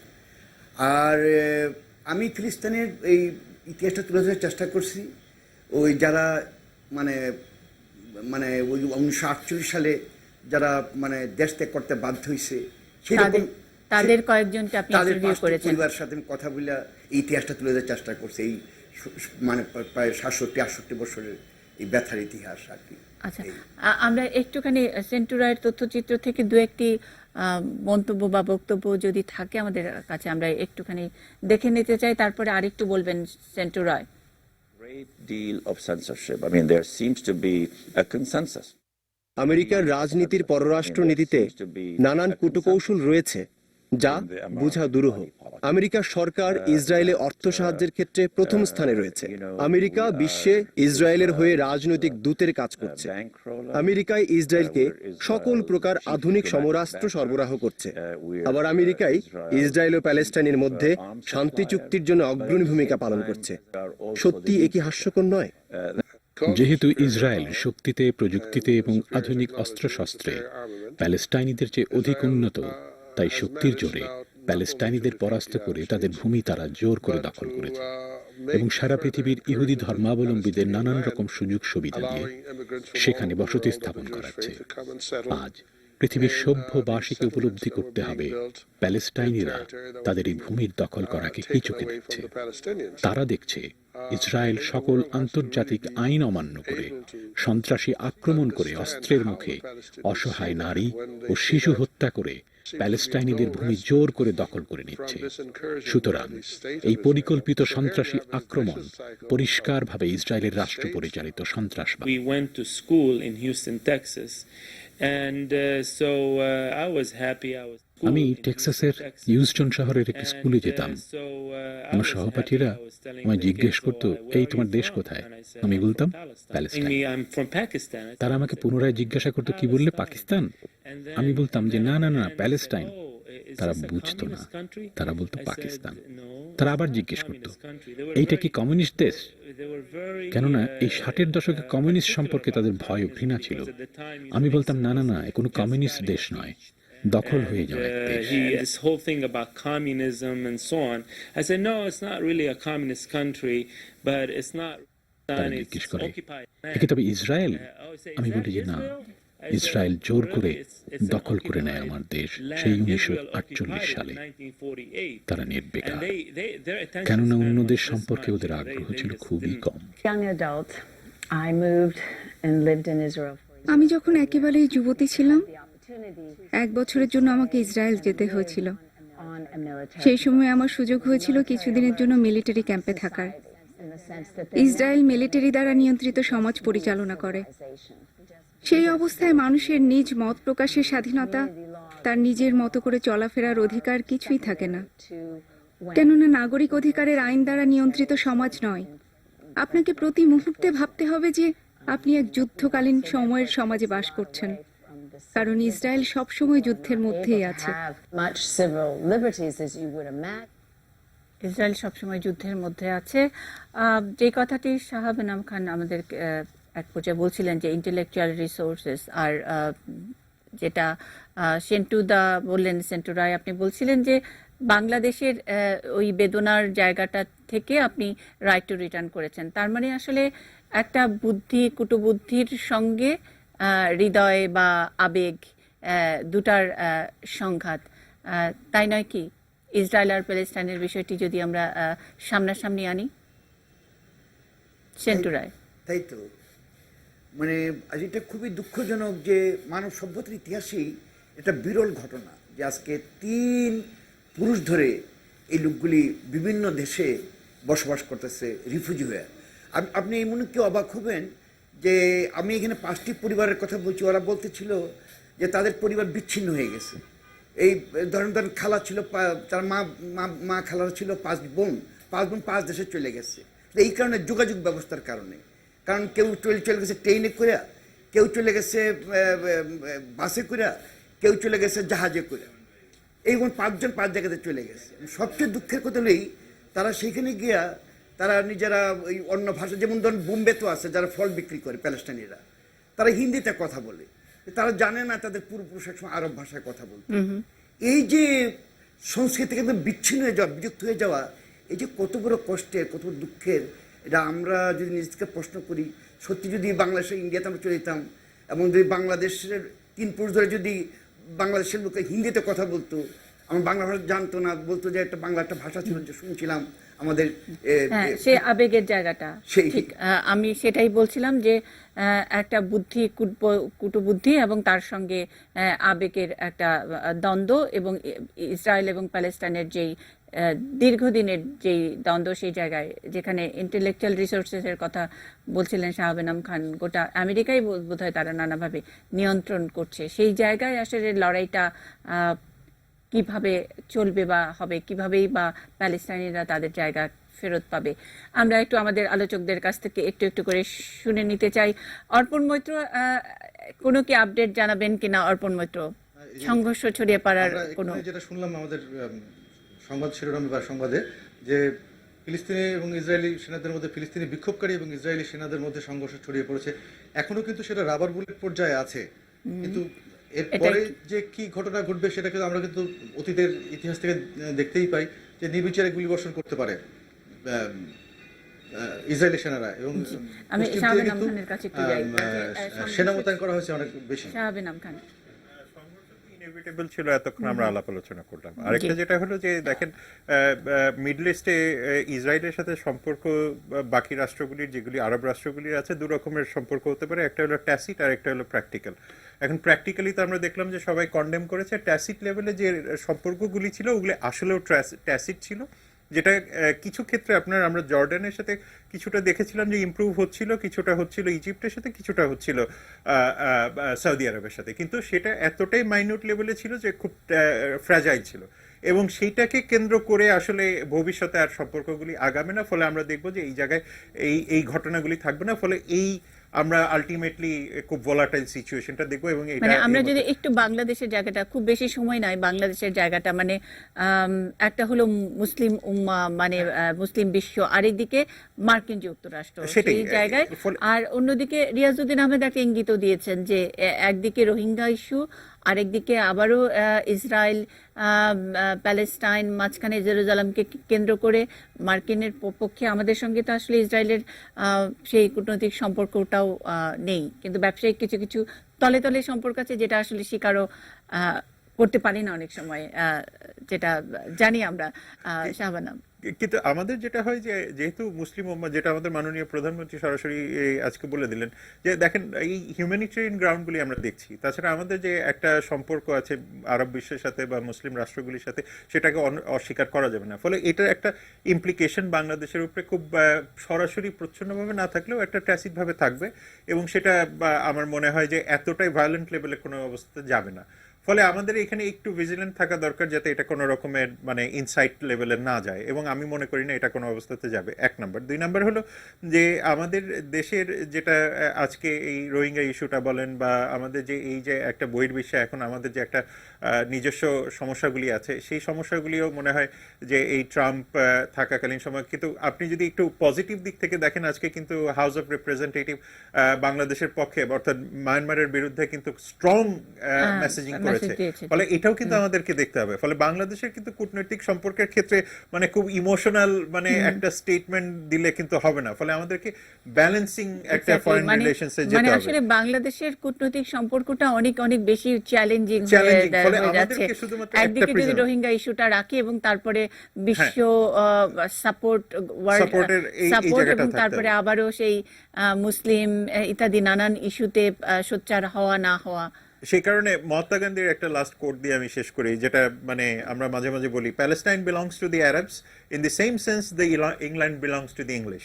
আর আমি ফিলিস্তিনের এই ইতিহাসটা তুলে ধরার চেষ্টা করছি, ওই যারা মানে মানে ওই 1948 সালে যারা মানে দেশ ত্যাগ করতে বাধ্য হয়েছে, সেরকম তাদের কয়েকজনকে আপনি ইন্টারভিউ করেছেন। পরিবারের সাথে আমি কথা বলে এই ইতিহাসটা তুলে ধরার চেষ্টা করছি, এই মানে প্রায় 67-68 বছরের এই ব্যথার ইতিহাস আর কি। আচ্ছা, আমরা একটুখানি সেন্টু রায়ের তথ্যচিত্র থেকে দু একটি মন্তব্য বা বক্তব্য যদি থাকে আমাদের কাছে, আমরা একটুখানি দেখে নিতে চাই, তারপরে আরেকটু বলবেন সেন্টু রায়। Great deal of censorship. I mean, there seems to be a consensus. আমেরিকার রাজনীতির পররাষ্ট্র নীতিতে নানান কূটকৌশল রয়েছে যা বোঝা দুরূহ। আমেরিকার সরকার ইসরায়েলে অর্থ সাহায্যের ক্ষেত্রে প্রথম স্থানে রয়েছে। আমেরিকা বিশ্বে ইসরায়েলের হয়ে রাজনৈতিক দূতের কাজ করছে। আমেরিকায় ইসরায়েলকে সকল প্রকার আধুনিক সমরাস্ত্র সরবরাহ করছে। আবার আমেরিকাই ইসরায়েল ও প্যালেস্টাইনের মধ্যে শান্তি চুক্তির জন্য অগ্রণী ভূমিকা পালন করছে। সত্যি এ কি হাস্যকর নয়? যেহেতু ইসরায়েল শক্তিতে, প্রযুক্তিতে এবং আধুনিক অস্ত্রশস্ত্রে প্যালেস্টাইনিদের চেয়ে অধিক উন্নত, তাই শক্তির জোরে প্যালেস্টাইনিদের পরাস্ত করে তাদের ভূমি তারা জোর করে দখল করেছে এবং সারা পৃথিবীর ইহুদি ধর্মাবলম্বীদের নানান রকম সুযোগ সুবিধা দিয়ে সেখানে বসতি স্থাপন করাচ্ছে। আজ পৃথিবীর সভ্যবাসীকে উপলব্ধি করতে হবে প্যালেস্টাইনিরা তাদের এই ভূমির দখল করাকে কি চোখে দেখছে। তারা দেখছে ইসরায়েল সকল আন্তর্জাতিক আইন অমান্য করে, সন্ত্রাসী আক্রমণ করে, অস্ত্রের মুখে অসহায় নারী ও শিশু হত্যা করে প্যালেস্টাইনিদের ভূমি জোর করে দখল করে নিচ্ছে। সুতরাং এই পরিকল্পিত সন্ত্রাসী আক্রমণ পরিষ্কারভাবে ইসরায়েলের রাষ্ট্র পরিচালিত সন্ত্রাসবাদ। আমি টেক্সাসের হিউস্টন শহরের একটি স্কুলে যেতাম। আমার সহপাঠীরা আমায় জিজ্ঞেস করতো, এই তোমার দেশ কোথায়? আমি বলতাম প্যালেস্টাইন। তারা আমাকে পুনরায় জিজ্ঞাসা করতো, কি বললে, পাকিস্তান? আমি বলতাম যে না না না, প্যালেস্টাইন। তারা বুঝতো না, তারা বলতো পাকিস্তান। তারা আবার জিজ্ঞেস করতো, এইটা কি কমিউনিস্ট দেশ? কেননা এই 60-এর দশকে কমিউনিস্ট সম্পর্কে তাদের ভয় ও ঘৃণা ছিল। আমি বলতাম না না না, এ কোনো কমিউনিস্ট দেশ নয়, দখল হয়ে যাওয়া এক দেশ। তারা জিজ্ঞেস করে, একে তবে ইসরায়েল? আমি বলি যে না, ইসরায়েল জোর করে দখল করে নেয় আমার দেশ সেই 1948 সালে। তারা নির্বিকার, কেননা অন্য দেশ সম্পর্কে ওদের আগ্রহ ছিল খুবই কম। আমি যখন একেবারেই যুবতী ছিলাম, 1 বছরের জন্য আমাকে ইসরায়েল যেতে হয়েছিল। সেই সময় আমার সুযোগ হয়েছিল কিছুদিনের জন্য মিলিটারি ক্যাম্পে থাকার। ইসরায়েল মিলিটারি দ্বারা নিয়ন্ত্রিত সমাজ পরিচালনা করে। সেই অবস্থায় মানুষের নিজ মত প্রকাশের স্বাধীনতা, তার নিজের মতো করে চলাফেরার অধিকার কিছুই থাকে না, কেননা নাগরিক অধিকারের আইন দ্বারা নিয়ন্ত্রিত সমাজ নয়। আপনাকে প্রতি মুহূর্তে ভাবতে হবে যে আপনি এক যুদ্ধকালীন সময়ের সমাজে বাস করছেন, কারণ ইসরায়েল সবসময় যুদ্ধের মধ্যেই আছে। ইসরায়েল সবসময় যুদ্ধের মধ্যে আছে। যে কথাটি শাহাব এনাম খান আমাদের এক পর্যায়ে বলছিলেন যে ইন্টেলেকচুয়াল রিসোর্সেস, আর যেটা সেন্টুদা বললেন, সেন্টু রায় আপনি বলছিলেন যে বাংলাদেশের ওই বেদনার জায়গাটা থেকে আপনি রাইট টু রিটার্ন করেছেন। তার মানে আসলে একটা বুদ্ধি কুটবুদ্ধির সঙ্গে হৃদয় বা আবেগ দুটার সংঘাত, তাই নয় কি? ইসরায়েল আর প্যালেস্টাইনের বিষয়টি যদি আমরা সামনাসামনি আনি, সেন্টু রায়। তাই তো, মানে আজ এটা খুবই দুঃখজনক যে মানব সভ্যতার ইতিহাসেই এটা বিরল ঘটনা যে আজকে 3 পুরুষ ধরে এই লোকগুলি বিভিন্ন দেশে বসবাস করতেছে রিফিউজি হয়ে। আপনি এই মনে কেউ অবাক হবেন যে আমি এখানে 5টি পরিবারের কথা বলছি, ওরা বলতেছিল যে তাদের পরিবার বিচ্ছিন্ন হয়ে গেছে। এই ধরেন খালা ছিল, তার মা খালারা ছিল 5 বোন 5 দেশে চলে গেছে। এই কারণে যোগাযোগ ব্যবস্থার কারণে, কারণ কেউ চলে গেছে ট্রেনে করে, কেউ চলে গেছে বাসে করে, কেউ চলে গেছে জাহাজে করে। এইরকম 5 জন 5 জায়গাতে চলে গেছে। সবচেয়ে দুঃখের কথা হলেই তারা সেইখানে গিয়া তারা নিজেরা ওই অন্য ভাষা, যেমন ধরুন বোম্বে তো আছে যারা ফল বিক্রি করে প্যালেস্টাইনিরা, তারা হিন্দিতে কথা বলে, তারা জানে না তাদের পূর্বপুরুষ একসময় আরব ভাষায় কথা বলতো। এই যে সংস্কৃতি একদম বিচ্ছিন্ন হয়ে যাওয়া, বিযুক্ত হয়ে যাওয়া, এই যে কত বড় কষ্টের, কত বড় দুঃখের, এটা আমরা যদি নিজেকে প্রশ্ন করি, সত্যি যদি বাংলাদেশে ইন্ডিয়াতে আমরা চলে যেতাম এবং যদি বাংলাদেশের 3 পুরুষ ধরে যদি বাংলাদেশের লোকে হিন্দিতে কথা বলতো, আমার বাংলা ভাষা জানতো না, বলতো যে একটা বাংলা একটা ভাষা ছিল, যে শুনছিলাম আমাদের সে আবেগের জায়গাটা ঠিক। আমি সেটাই বলছিলাম যে একটা বুদ্ধি কুটবুদ্ধি এবং তার সঙ্গে আবেগের একটা দ্বন্দ্ব, এবং ইসরায়েল এবং প্যালেস্টাইনের যেই দীর্ঘদিনের যেই দ্বন্দ্ব, সেই জায়গায় যেখানে ইন্টেলেকচুয়াল রিসোর্সেসের কথা বলছিলেন শাহাব এনাম খান, গোটা আমেরিকাই বোধহয় তারা নানাভাবে নিয়ন্ত্রণ করছে। সেই জায়গায় আসলে লড়াইটা কিভাবে চলবে বা হবে, কিভাবেই বা প্যালেস্টাইনিরা তাদের জায়গা ফেরত পাবে। আমরা একটু আমাদের আলোচকদের কাছ থেকে একটু একটু করে শুনে নিতে চাই। অর্পণ মৈত্র, কোনো কি আপডেট জানাবেন কিনা? অর্পণ মৈত্র, সংঘর্ষ ছড়িয়ে পড়ার কোনো, যেটা শুনলাম আমাদের সংবাদ শিরোনামে বা সংবাদে, যে ফিলিস্তিনি এবং ইসরায়েলি সেনাদের মধ্যে, ফিলিস্তিনি বিক্ষোভকারী এবং ইসরায়েলি সেনাদের মধ্যে সংঘর্ষ ছড়িয়ে পড়েছে। এখনো কিন্তু সেটা রাবার বুলেট পর্যায়ে আছে, কিন্তু এরপরে যে কি ঘটনা ঘটবে সেটা কিন্তু আমরা কিন্তু অতীতের ইতিহাস থেকে দেখতেই পাই যে নির্বিচারে গুলিবর্ষণ করতে পারে ইসরায়েলি সেনারা, এবং সেনা মোতায়েন করা হয়েছে অনেক বেশি। ইনএভিটেবল ছিল, এতক্ষণ আমরা আলাপ আলোচনা করলাম। আরেকটা যেটা হলো যে দেখেন, মিডল ইস্টে ইসরায়েলের সাথে সম্পর্ক বাকি রাষ্ট্রগুলির, যেগুলি আরব রাষ্ট্রগুলির আছে, 2 রকমের সম্পর্ক হতে পারে। একটা হলো ট্যাসিট আর একটা হলো প্র্যাকটিক্যাল। এখন প্র্যাকটিক্যালি তো আমরা দেখলাম যে সবাই কন্ডেম করেছে। ট্যাসিট লেভেলে যে সম্পর্কগুলি ছিল ওগুলি আসলেও ট্যাসিট ছিল, যেটা কিছু ক্ষেত্রে আমরা জর্ডানের সাথে কিছুটা দেখেছিলাম যে ইমপ্রুভ হচ্ছিল, কিছুটা হচ্ছিল ইজিপ্টের সাথে, কিছুটা হচ্ছিল সৌদি আরবের সাথে, কিন্তু সেটা এতটাই মাইনিউট লেভেলে ছিল যে খুব ফ্র্যাজাইল ছিল, এবং সেইটাকে কেন্দ্র করে আসলে ভবিষ্যতে আর সম্পর্কগুলি আগাবে না। ফলে আমরা দেখবো যে এই জায়গায় এই ঘটনাগুলি থাকবে না, ফলে আমরা আলটিমেটলি খুব ভলাটাইল সিচুয়েশনটা দেখবো। এবং মানে আমরা যদি একটু বাংলাদেশের জায়গাটা, খুব বেশি সময় নাই বাংলাদেশের জায়গাটা, মানে একটা হলো মুসলিম উম্মা, মানে মুসলিম বিশ্ব, আরেকদিকে মার্কিন যুক্তরাষ্ট্র সেই জায়গায়, আর অন্যদিকে রিয়াজউদ্দিন আহমেদ একটা ইঙ্গিত দিয়েছেন যে একদিকে রোহিঙ্গা ইস্যু, আরেকদিকে আবারও ইসরায়েল প্যালেস্টাইন, মাঝখানে জেরুজালেমকে কেন্দ্র করে মার্কিনের পক্ষে। আমাদের সঙ্গে তো আসলে ইসরায়েলের সেই কূটনৈতিক সম্পর্কটাও নেই, কিন্তু ব্যবসায়িক কিছু কিছু তলে তলে সম্পর্ক আছে, যেটা আসলে স্বীকারও করতে পারি না অনেক সময়, যেটা জানি আমরা। শাহবানাম, কিন্তু আমাদের যেটা হয় যে যেহেতু মুসলিম উম্মাহ, যেটা আমাদের মাননীয় প্রধানমন্ত্রী সরাসরি আজকে বলে দিলেন, যে দেখেন এই হিউম্যানিটেরিয়ান গ্রাউন্ডগুলি আমরা দেখছি, তাছাড়া আমাদের যে একটা সম্পর্ক আছে আরব বিশ্বের সাথে বা মুসলিম রাষ্ট্রগুলির সাথে, সেটাকে অস্বীকার করা যাবে না। ফলে এটার একটা ইমপ্লিকেশন বাংলাদেশের উপরে খুব সরাসরি প্রচ্ছন্নভাবে না থাকলেও একটা ট্যাসিটভাবে থাকবে, এবং সেটা আমার মনে হয় যে এতটাই ভায়োলেন্ট লেভেলে কোনো অবস্থাতে যাবে না। ফলে আমাদের এখানে একটু ভিজিলেন্ট থাকা দরকার, যাতে এটা কোনো রকমের মানে ইনসাইট লেভেলে না যায়, এবং আমি মনে করি না এটা কোনো অবস্থাতে যাবে, 1 নম্বর। 2 নম্বর হলো যে আমাদের দেশের যেটা আজকে এই রোহিঙ্গা ইস্যুটা বলেন, বা আমাদের যে এই যে একটা বহির্বিশ্বে এখন আমাদের যে একটা নিজস্ব সমস্যাগুলি আছে, সেই সমস্যাগুলিও মনে হয় যে এই ট্রাম্প থাকাকালীন সময়, কিন্তু আপনি যদি একটু পজিটিভ দিক থেকে দেখেন, আজকে কিন্তু হাউস অফ রিপ্রেজেন্টেটিভ বাংলাদেশের পক্ষে অর্থাৎ মায়ানমারের বিরুদ্ধে কিন্তু স্ট্রং মেসেজিং করেছে। ফলে এটাও কিন্তু আমাদেরকে দেখতে হবে। ফলে বাংলাদেশের কিন্তু কূটনৈতিক সম্পর্কের ক্ষেত্রে মানে খুব ইমোশনাল মানে একটা স্টেটমেন্ট দিলে কিন্তু হবে না। ফলে আমাদেরকে ব্যালেন্সিং একটা ফরেন রিলেশনসে যেতে হবে। আসলে বাংলাদেশের কূটনৈতিক সম্পর্কটা অনেক অনেক বেশি চ্যালেঞ্জিং ফলে হয়ে যাচ্ছে। আমাদেরকে শুধুমাত্র একদিকে যদি রোহিঙ্গা ইস্যুটা রাখি এবং তারপরে বিশ্ব সাপোর্ট, ওয়ার্ল্ড সাপোর্টের এই সাপোর্ট, জায়গাটা এবং থাকতে তারপরে হবে। আবারও সেই মুসলিম ইত্যাদি নানান ইস্যুতে সোচ্চার হওয়া না হওয়া। সেই কারণে মহাত্মা গান্ধীর একটা লাস্ট কোট দিয়ে আমি শেষ করি, যেটা মানে আমরা মাঝে মাঝে বলি, Palestine belongs to the Arabs in the same sense the England belongs to the English.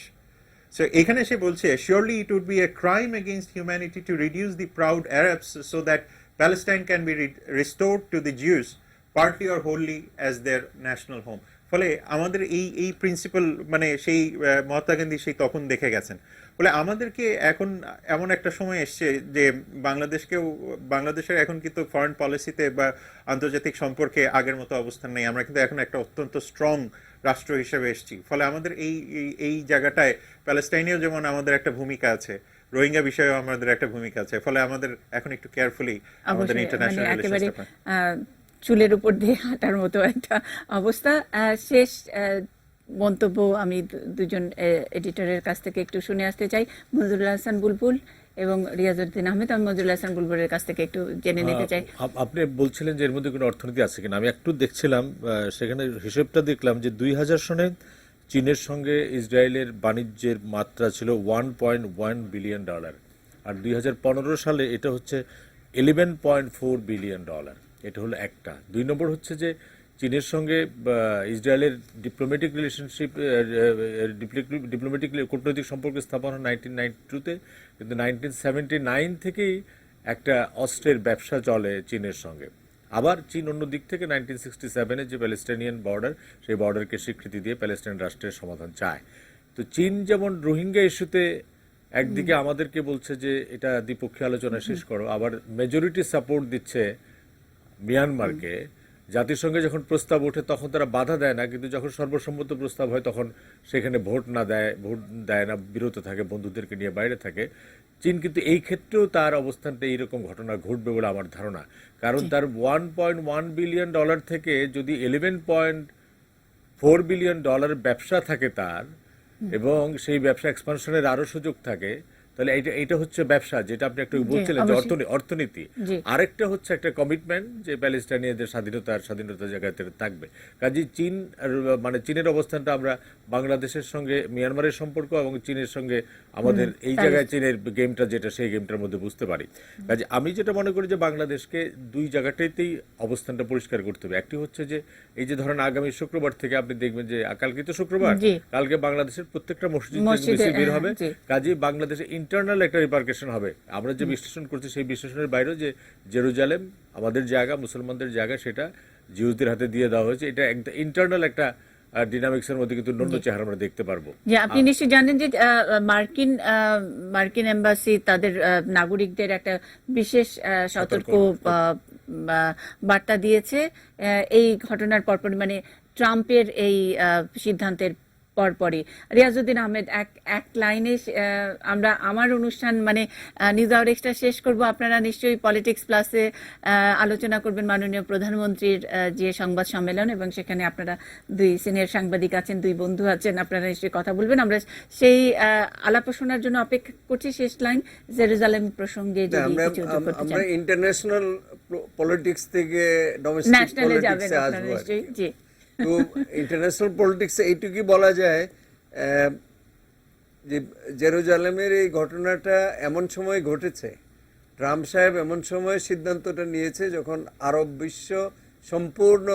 So এখানে সে বলছে, surely it would be a crime against humanity to reduce the proud Arabs so that Palestine can be restored to the Jews partly or wholly as their national home. ফলে আমাদের এই principal মানে সেই মহাত্মা গান্ধী সেই তখন দেখে গেছেন। বলে আমাদেরকে এখন এমন একটা সময় এসছে যে বাংলাদেশের এখন কিন্তু ফরেন পলিসিতে বা আন্তর্জাতিক সম্পর্কে আগের মতো অবস্থান নেই। আমরা কিন্তু এখন একটা অত্যন্ত স্ট্রং রাষ্ট্র হিসেবে এসেছি। ফলে আমাদের এই জায়গাটায় প্যালেস্টাইনেও যেমন আমাদের একটা ভূমিকা আছে, রোহিঙ্গা বিষয়েও আমাদের একটা ভূমিকা আছে। ফলে আমাদের এখন একটু কেয়ারফুলি আমাদের ইন্টারন্যাশনাল রিলেশনসটা চুলের উপর দিয়ে হাঁটার মতো একটা অবস্থা। শেষ মন্তব্য আমি দুজন এডিটরের কাছ থেকে একটু শুনে আসতে চাই, মঞ্জুরুল হাসান বুলবুল এবং রিয়াজউদ্দিন আহমেদ। আমি মঞ্জুরুল হাসান বুলবুলের কাছ থেকে একটু জেনে নিতে চাই। আপনি বলছিলেন যে এর মধ্যে কোনো অর্থনীতি আছে কিনা, আমি একটু দেখছিলাম, সেখানে হিসেবটা দেখলাম যে 2000 সনে চীনের সঙ্গে ইসরায়েলের বাণিজ্যের মাত্রা ছিল $1.1 বিলিয়ন, আর 2015 সালে এটা হচ্ছে $11.4 বিলিয়ন। এটা হলো একটা। 2 নম্বর হচ্ছে যে চীনের সঙ্গে ইসরায়েলের ডিপ্লোম্যাটিক রিলেশনশিপ, ডিপ্লোম্যাটিক কূটনৈতিক সম্পর্ক স্থাপন হয় 1992-তে, কিন্তু 1979 থেকেই একটা অস্ত্রের ব্যবসা চলে চীনের সঙ্গে। আবার চীন অন্য দিক থেকে 1967-এ যে প্যালেস্টাইনিয়ান বর্ডার, সেই বর্ডারকে স্বীকৃতি দিয়ে প্যালেস্টাইন রাষ্ট্রের সমাধান চায়। তো চীন যেমন রোহিঙ্গা ইস্যুতে একদিকে আমাদেরকে বলছে যে এটা দ্বিপক্ষীয় আলোচনা শেষ করো, আবার মেজরিটি সাপোর্ট দিচ্ছে মিয়ানমারকে। জাতিসংঘে যখন প্রস্তাব ওঠে তখন তারা বাধা দেয় না, কিন্তু যখন সর্বসম্মত প্রস্তাব হয় তখন সেখানে ভোট দেয় না, বিরত থাকে, বন্ধুদেরকে নিয়ে বাইরে থাকে। চীন কিন্তু এই ক্ষেত্রেও তার অবস্থানটা এইরকম ঘটনা ঘটবে বলে আমার ধারণা। কারণ তার $1.1 বিলিয়ন থেকে যদি $11.4 বিলিয়ন ব্যবসা থাকে তার, এবং সেই ব্যবসা এক্সপানশনের আরো সুযোগ থাকে, তাহলে এটা হচ্ছে ব্যবসা, যেটা আপনি একটু বলছিলেন যে অর্থনীতি। আরেকটা হচ্ছে একটা কমিটমেন্ট যে প্যালেস্টাইনিয়ানদের স্বাধীনতা জায়গাতে থাকবে। কাজে চীন মানে চীনের অবস্থানটা আমরা বাংলাদেশের সঙ্গে মিয়ানমারের সম্পর্ক এবং চীনের সঙ্গে আমাদের এই জায়গায় চীনের গেমটা যেটা, সেই গেমটার মধ্যে বুঝতে পারি। কাজে আমি যেটা মনে করি যে বাংলাদেশকে দুই জায়গাটাতেই অবস্থানটা পরিষ্কার করতে হবে। একটি হচ্ছে যে এই যে ধরেন আগামী শুক্রবার থেকে আপনি দেখবেন যে কালকে তো শুক্রবার, কালকে বাংলাদেশের প্রত্যেকটা মসজিদে বের হবে। কাজে বাংলাদেশে ইন্টারনাল একটা রিপার্কেশন হবে। আমরা যে বিশ্লেষণ করছি সেই বিশ্লেষণের বাইরেও যে জেরুজালেম আমাদের জায়গা, মুসলমানদের জায়গা, সেটা জিউসদের হাতে দিয়ে দেওয়া হয়েছে। এটা একটা ইন্টারনাল একটা ডিনামিক্সের মধ্যে কিন্তু অন্য চেহারা আমরা দেখতে পারবো। যে আপনি নিশ্চয়ই জানেন যে মার্কিন এম্বাসি তাদের নাগরিকদের একটা বিশেষ সতর্ক বার্তা দিয়েছে এই ঘটনার পরপর, মানে ট্রাম্পের এই সিদ্ধান্তের পরপরই। রিয়াজউদ্দিন আহমেদ, এক লাইনে আমার অনুষ্ঠান মানে নিউজ আওয়ার এক্সট্রা শেষ করব। আপনারা নিশ্চয়ই পলিটিক্স প্লাসে আলোচনা করবেন মাননীয় প্রধানমন্ত্রীর যে সংবাদ সম্মেলন, এবং সেখানে আপনারা দুই সিনিয়র সাংবাদিক আছেন, দুই বন্ধু আছেন, আপনারা নিশ্চয়ই কথা বলবেন। আমরা সেই আলাপ শোনার জন্য অপেক্ষা করছি। শেষ লাইন জেরুজালেম প্রসঙ্গে যদি কিছু যোগ করতে চান। আমরা ইন্টারন্যাশনাল পলিটিক্স থেকে ডোমেস্টিক ন্যাশনালে যাবেন পলিটিক্সে আপনারা আসবো। নিশ্চয়ই। জি, তো ইন্টারন্যাশনাল পলিটিক্সে এইটুকুই বলা যায় যে জেরুজালেমের এই ঘটনাটা এমন সময় ঘটেছে, ট্রাম্প সাহেব এমন সময় সিদ্ধান্তটা নিয়েছে যখন আরব বিশ্ব সম্পূর্ণ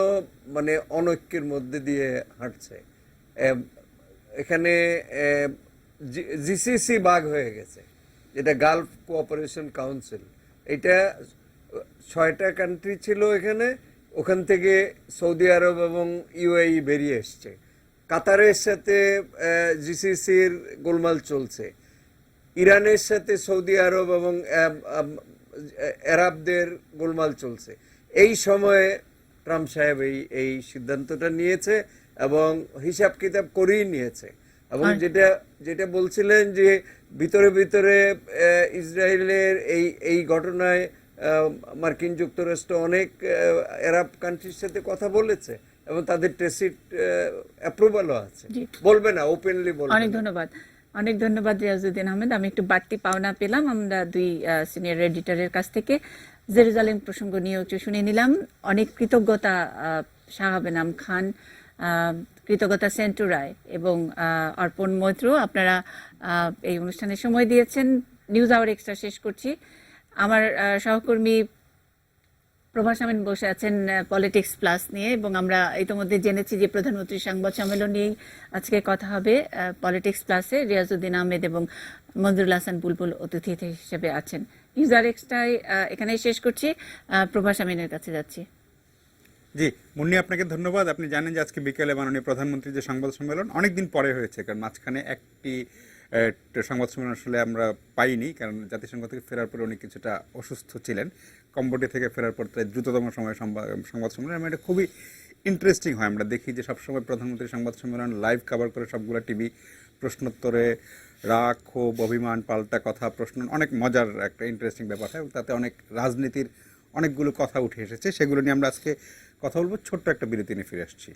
মানে অনৈক্যের মধ্যে দিয়ে হাঁটছে। এখানে জিসিসি ভাগ হয়ে গেছে, যেটা গালফ কোঅপারেশন কাউন্সিল। এটা 6টা কান্ট্রি ছিল এখানে, ওখান থেকে সৌদি আরব এবং ইউএই বেরিয়ে এসছে। কাতারের সাথে জিসিসির গোলমাল চলছে, ইরানের সাথে সৌদি আরব এবং আরবদের গোলমাল চলছে। এই সময়ে ট্রাম্প সাহেব এই সিদ্ধান্তটা নিয়েছে এবং হিসাব কিতাব করেই নিয়েছে। এবং যেটা বলছিলেন যে ভিতরে ভিতরে ইসরায়েলের এই ঘটনায় মার্কিন যুক্তরাষ্ট্র অনেক আরব কান্ট্রির সাথে কথা বলেছে এবং তাদের টেসিট অ্যাপ্রুভালও আছে। বলবে না, ওপেনলি বলবে। অনেক ধন্যবাদ রিয়াজউদ্দিন আহমেদ। আমি একটু বাড়তি পাওনা পেলাম আমরা দুই সিনিয়র এডিটরের কাছ থেকে। জেরুজালেম প্রসঙ্গ নিয়েও একটু শুনে নিলাম। অনেক কৃতজ্ঞতা শাহাব এনাম খান, কৃতজ্ঞতা সেন্টু রায় এবং অর্পণ মৈত্র, আপনারা এই অনুষ্ঠানে সময় দিয়েছেন। নিউজ আওয়ার এক্সট্রা শেষ করছি। আমার সহকর্মী প্রভাস আমিন বসে আছেন পলিটিক্স প্লাস নিয়ে, এবং আমরা ইতিমধ্যে জেনেছি যে প্রধানমন্ত্রীর সংবাদ সম্মেলন নিয়েই আজকে কথা হবে পলিটিক্স প্লাসে। রিয়াজউদ্দিন আহমেদ এবং মঞ্জুরুল হাসান বুলবুল অতিথি হিসেবে আছেন। নিউজ আওয়ার এক্সট্রায় এখানেই শেষ করছি। প্রভাস আমিনের কাছে যাচ্ছি। জি মুন্নি, আপনাকে ধন্যবাদ। আপনি জানেন যে আজকে বিকেলে মাননীয় প্রধানমন্ত্রীর যে সংবাদ সম্মেলন অনেকদিন পরে হয়েছে, কারণ মাঝখানে একটি সংবাদ সম্মেলন আসলে আমরা পাইনি, কারণ জাতিসংঘ থেকে ফেরার পরে উনি কিছুটা অসুস্থ ছিলেন। কম্বোডিয়া থেকে ফেরার পর তাই দ্রুততম সময়ে সংবাদ সম্মেলন এটা খুবই ইন্টারেস্টিং হয়। আমরা দেখি যে সবসময় প্রধানমন্ত্রীর সংবাদ সম্মেলন লাইভ কভার করে সবগুলো টিভি, প্রশ্নোত্তরে রাগ, ক্ষোভ, অভিমান, পাল্টা কথা, প্রশ্ন, অনেক মজার একটা ইন্টারেস্টিং ব্যাপার হয়। তাতে অনেক রাজনীতির অনেকগুলো কথা উঠে এসেছে, সেগুলো নিয়ে আমরা আজকে কথা বলবো। ছোট্ট একটা বিরতি নিয়ে ফিরে আসছি।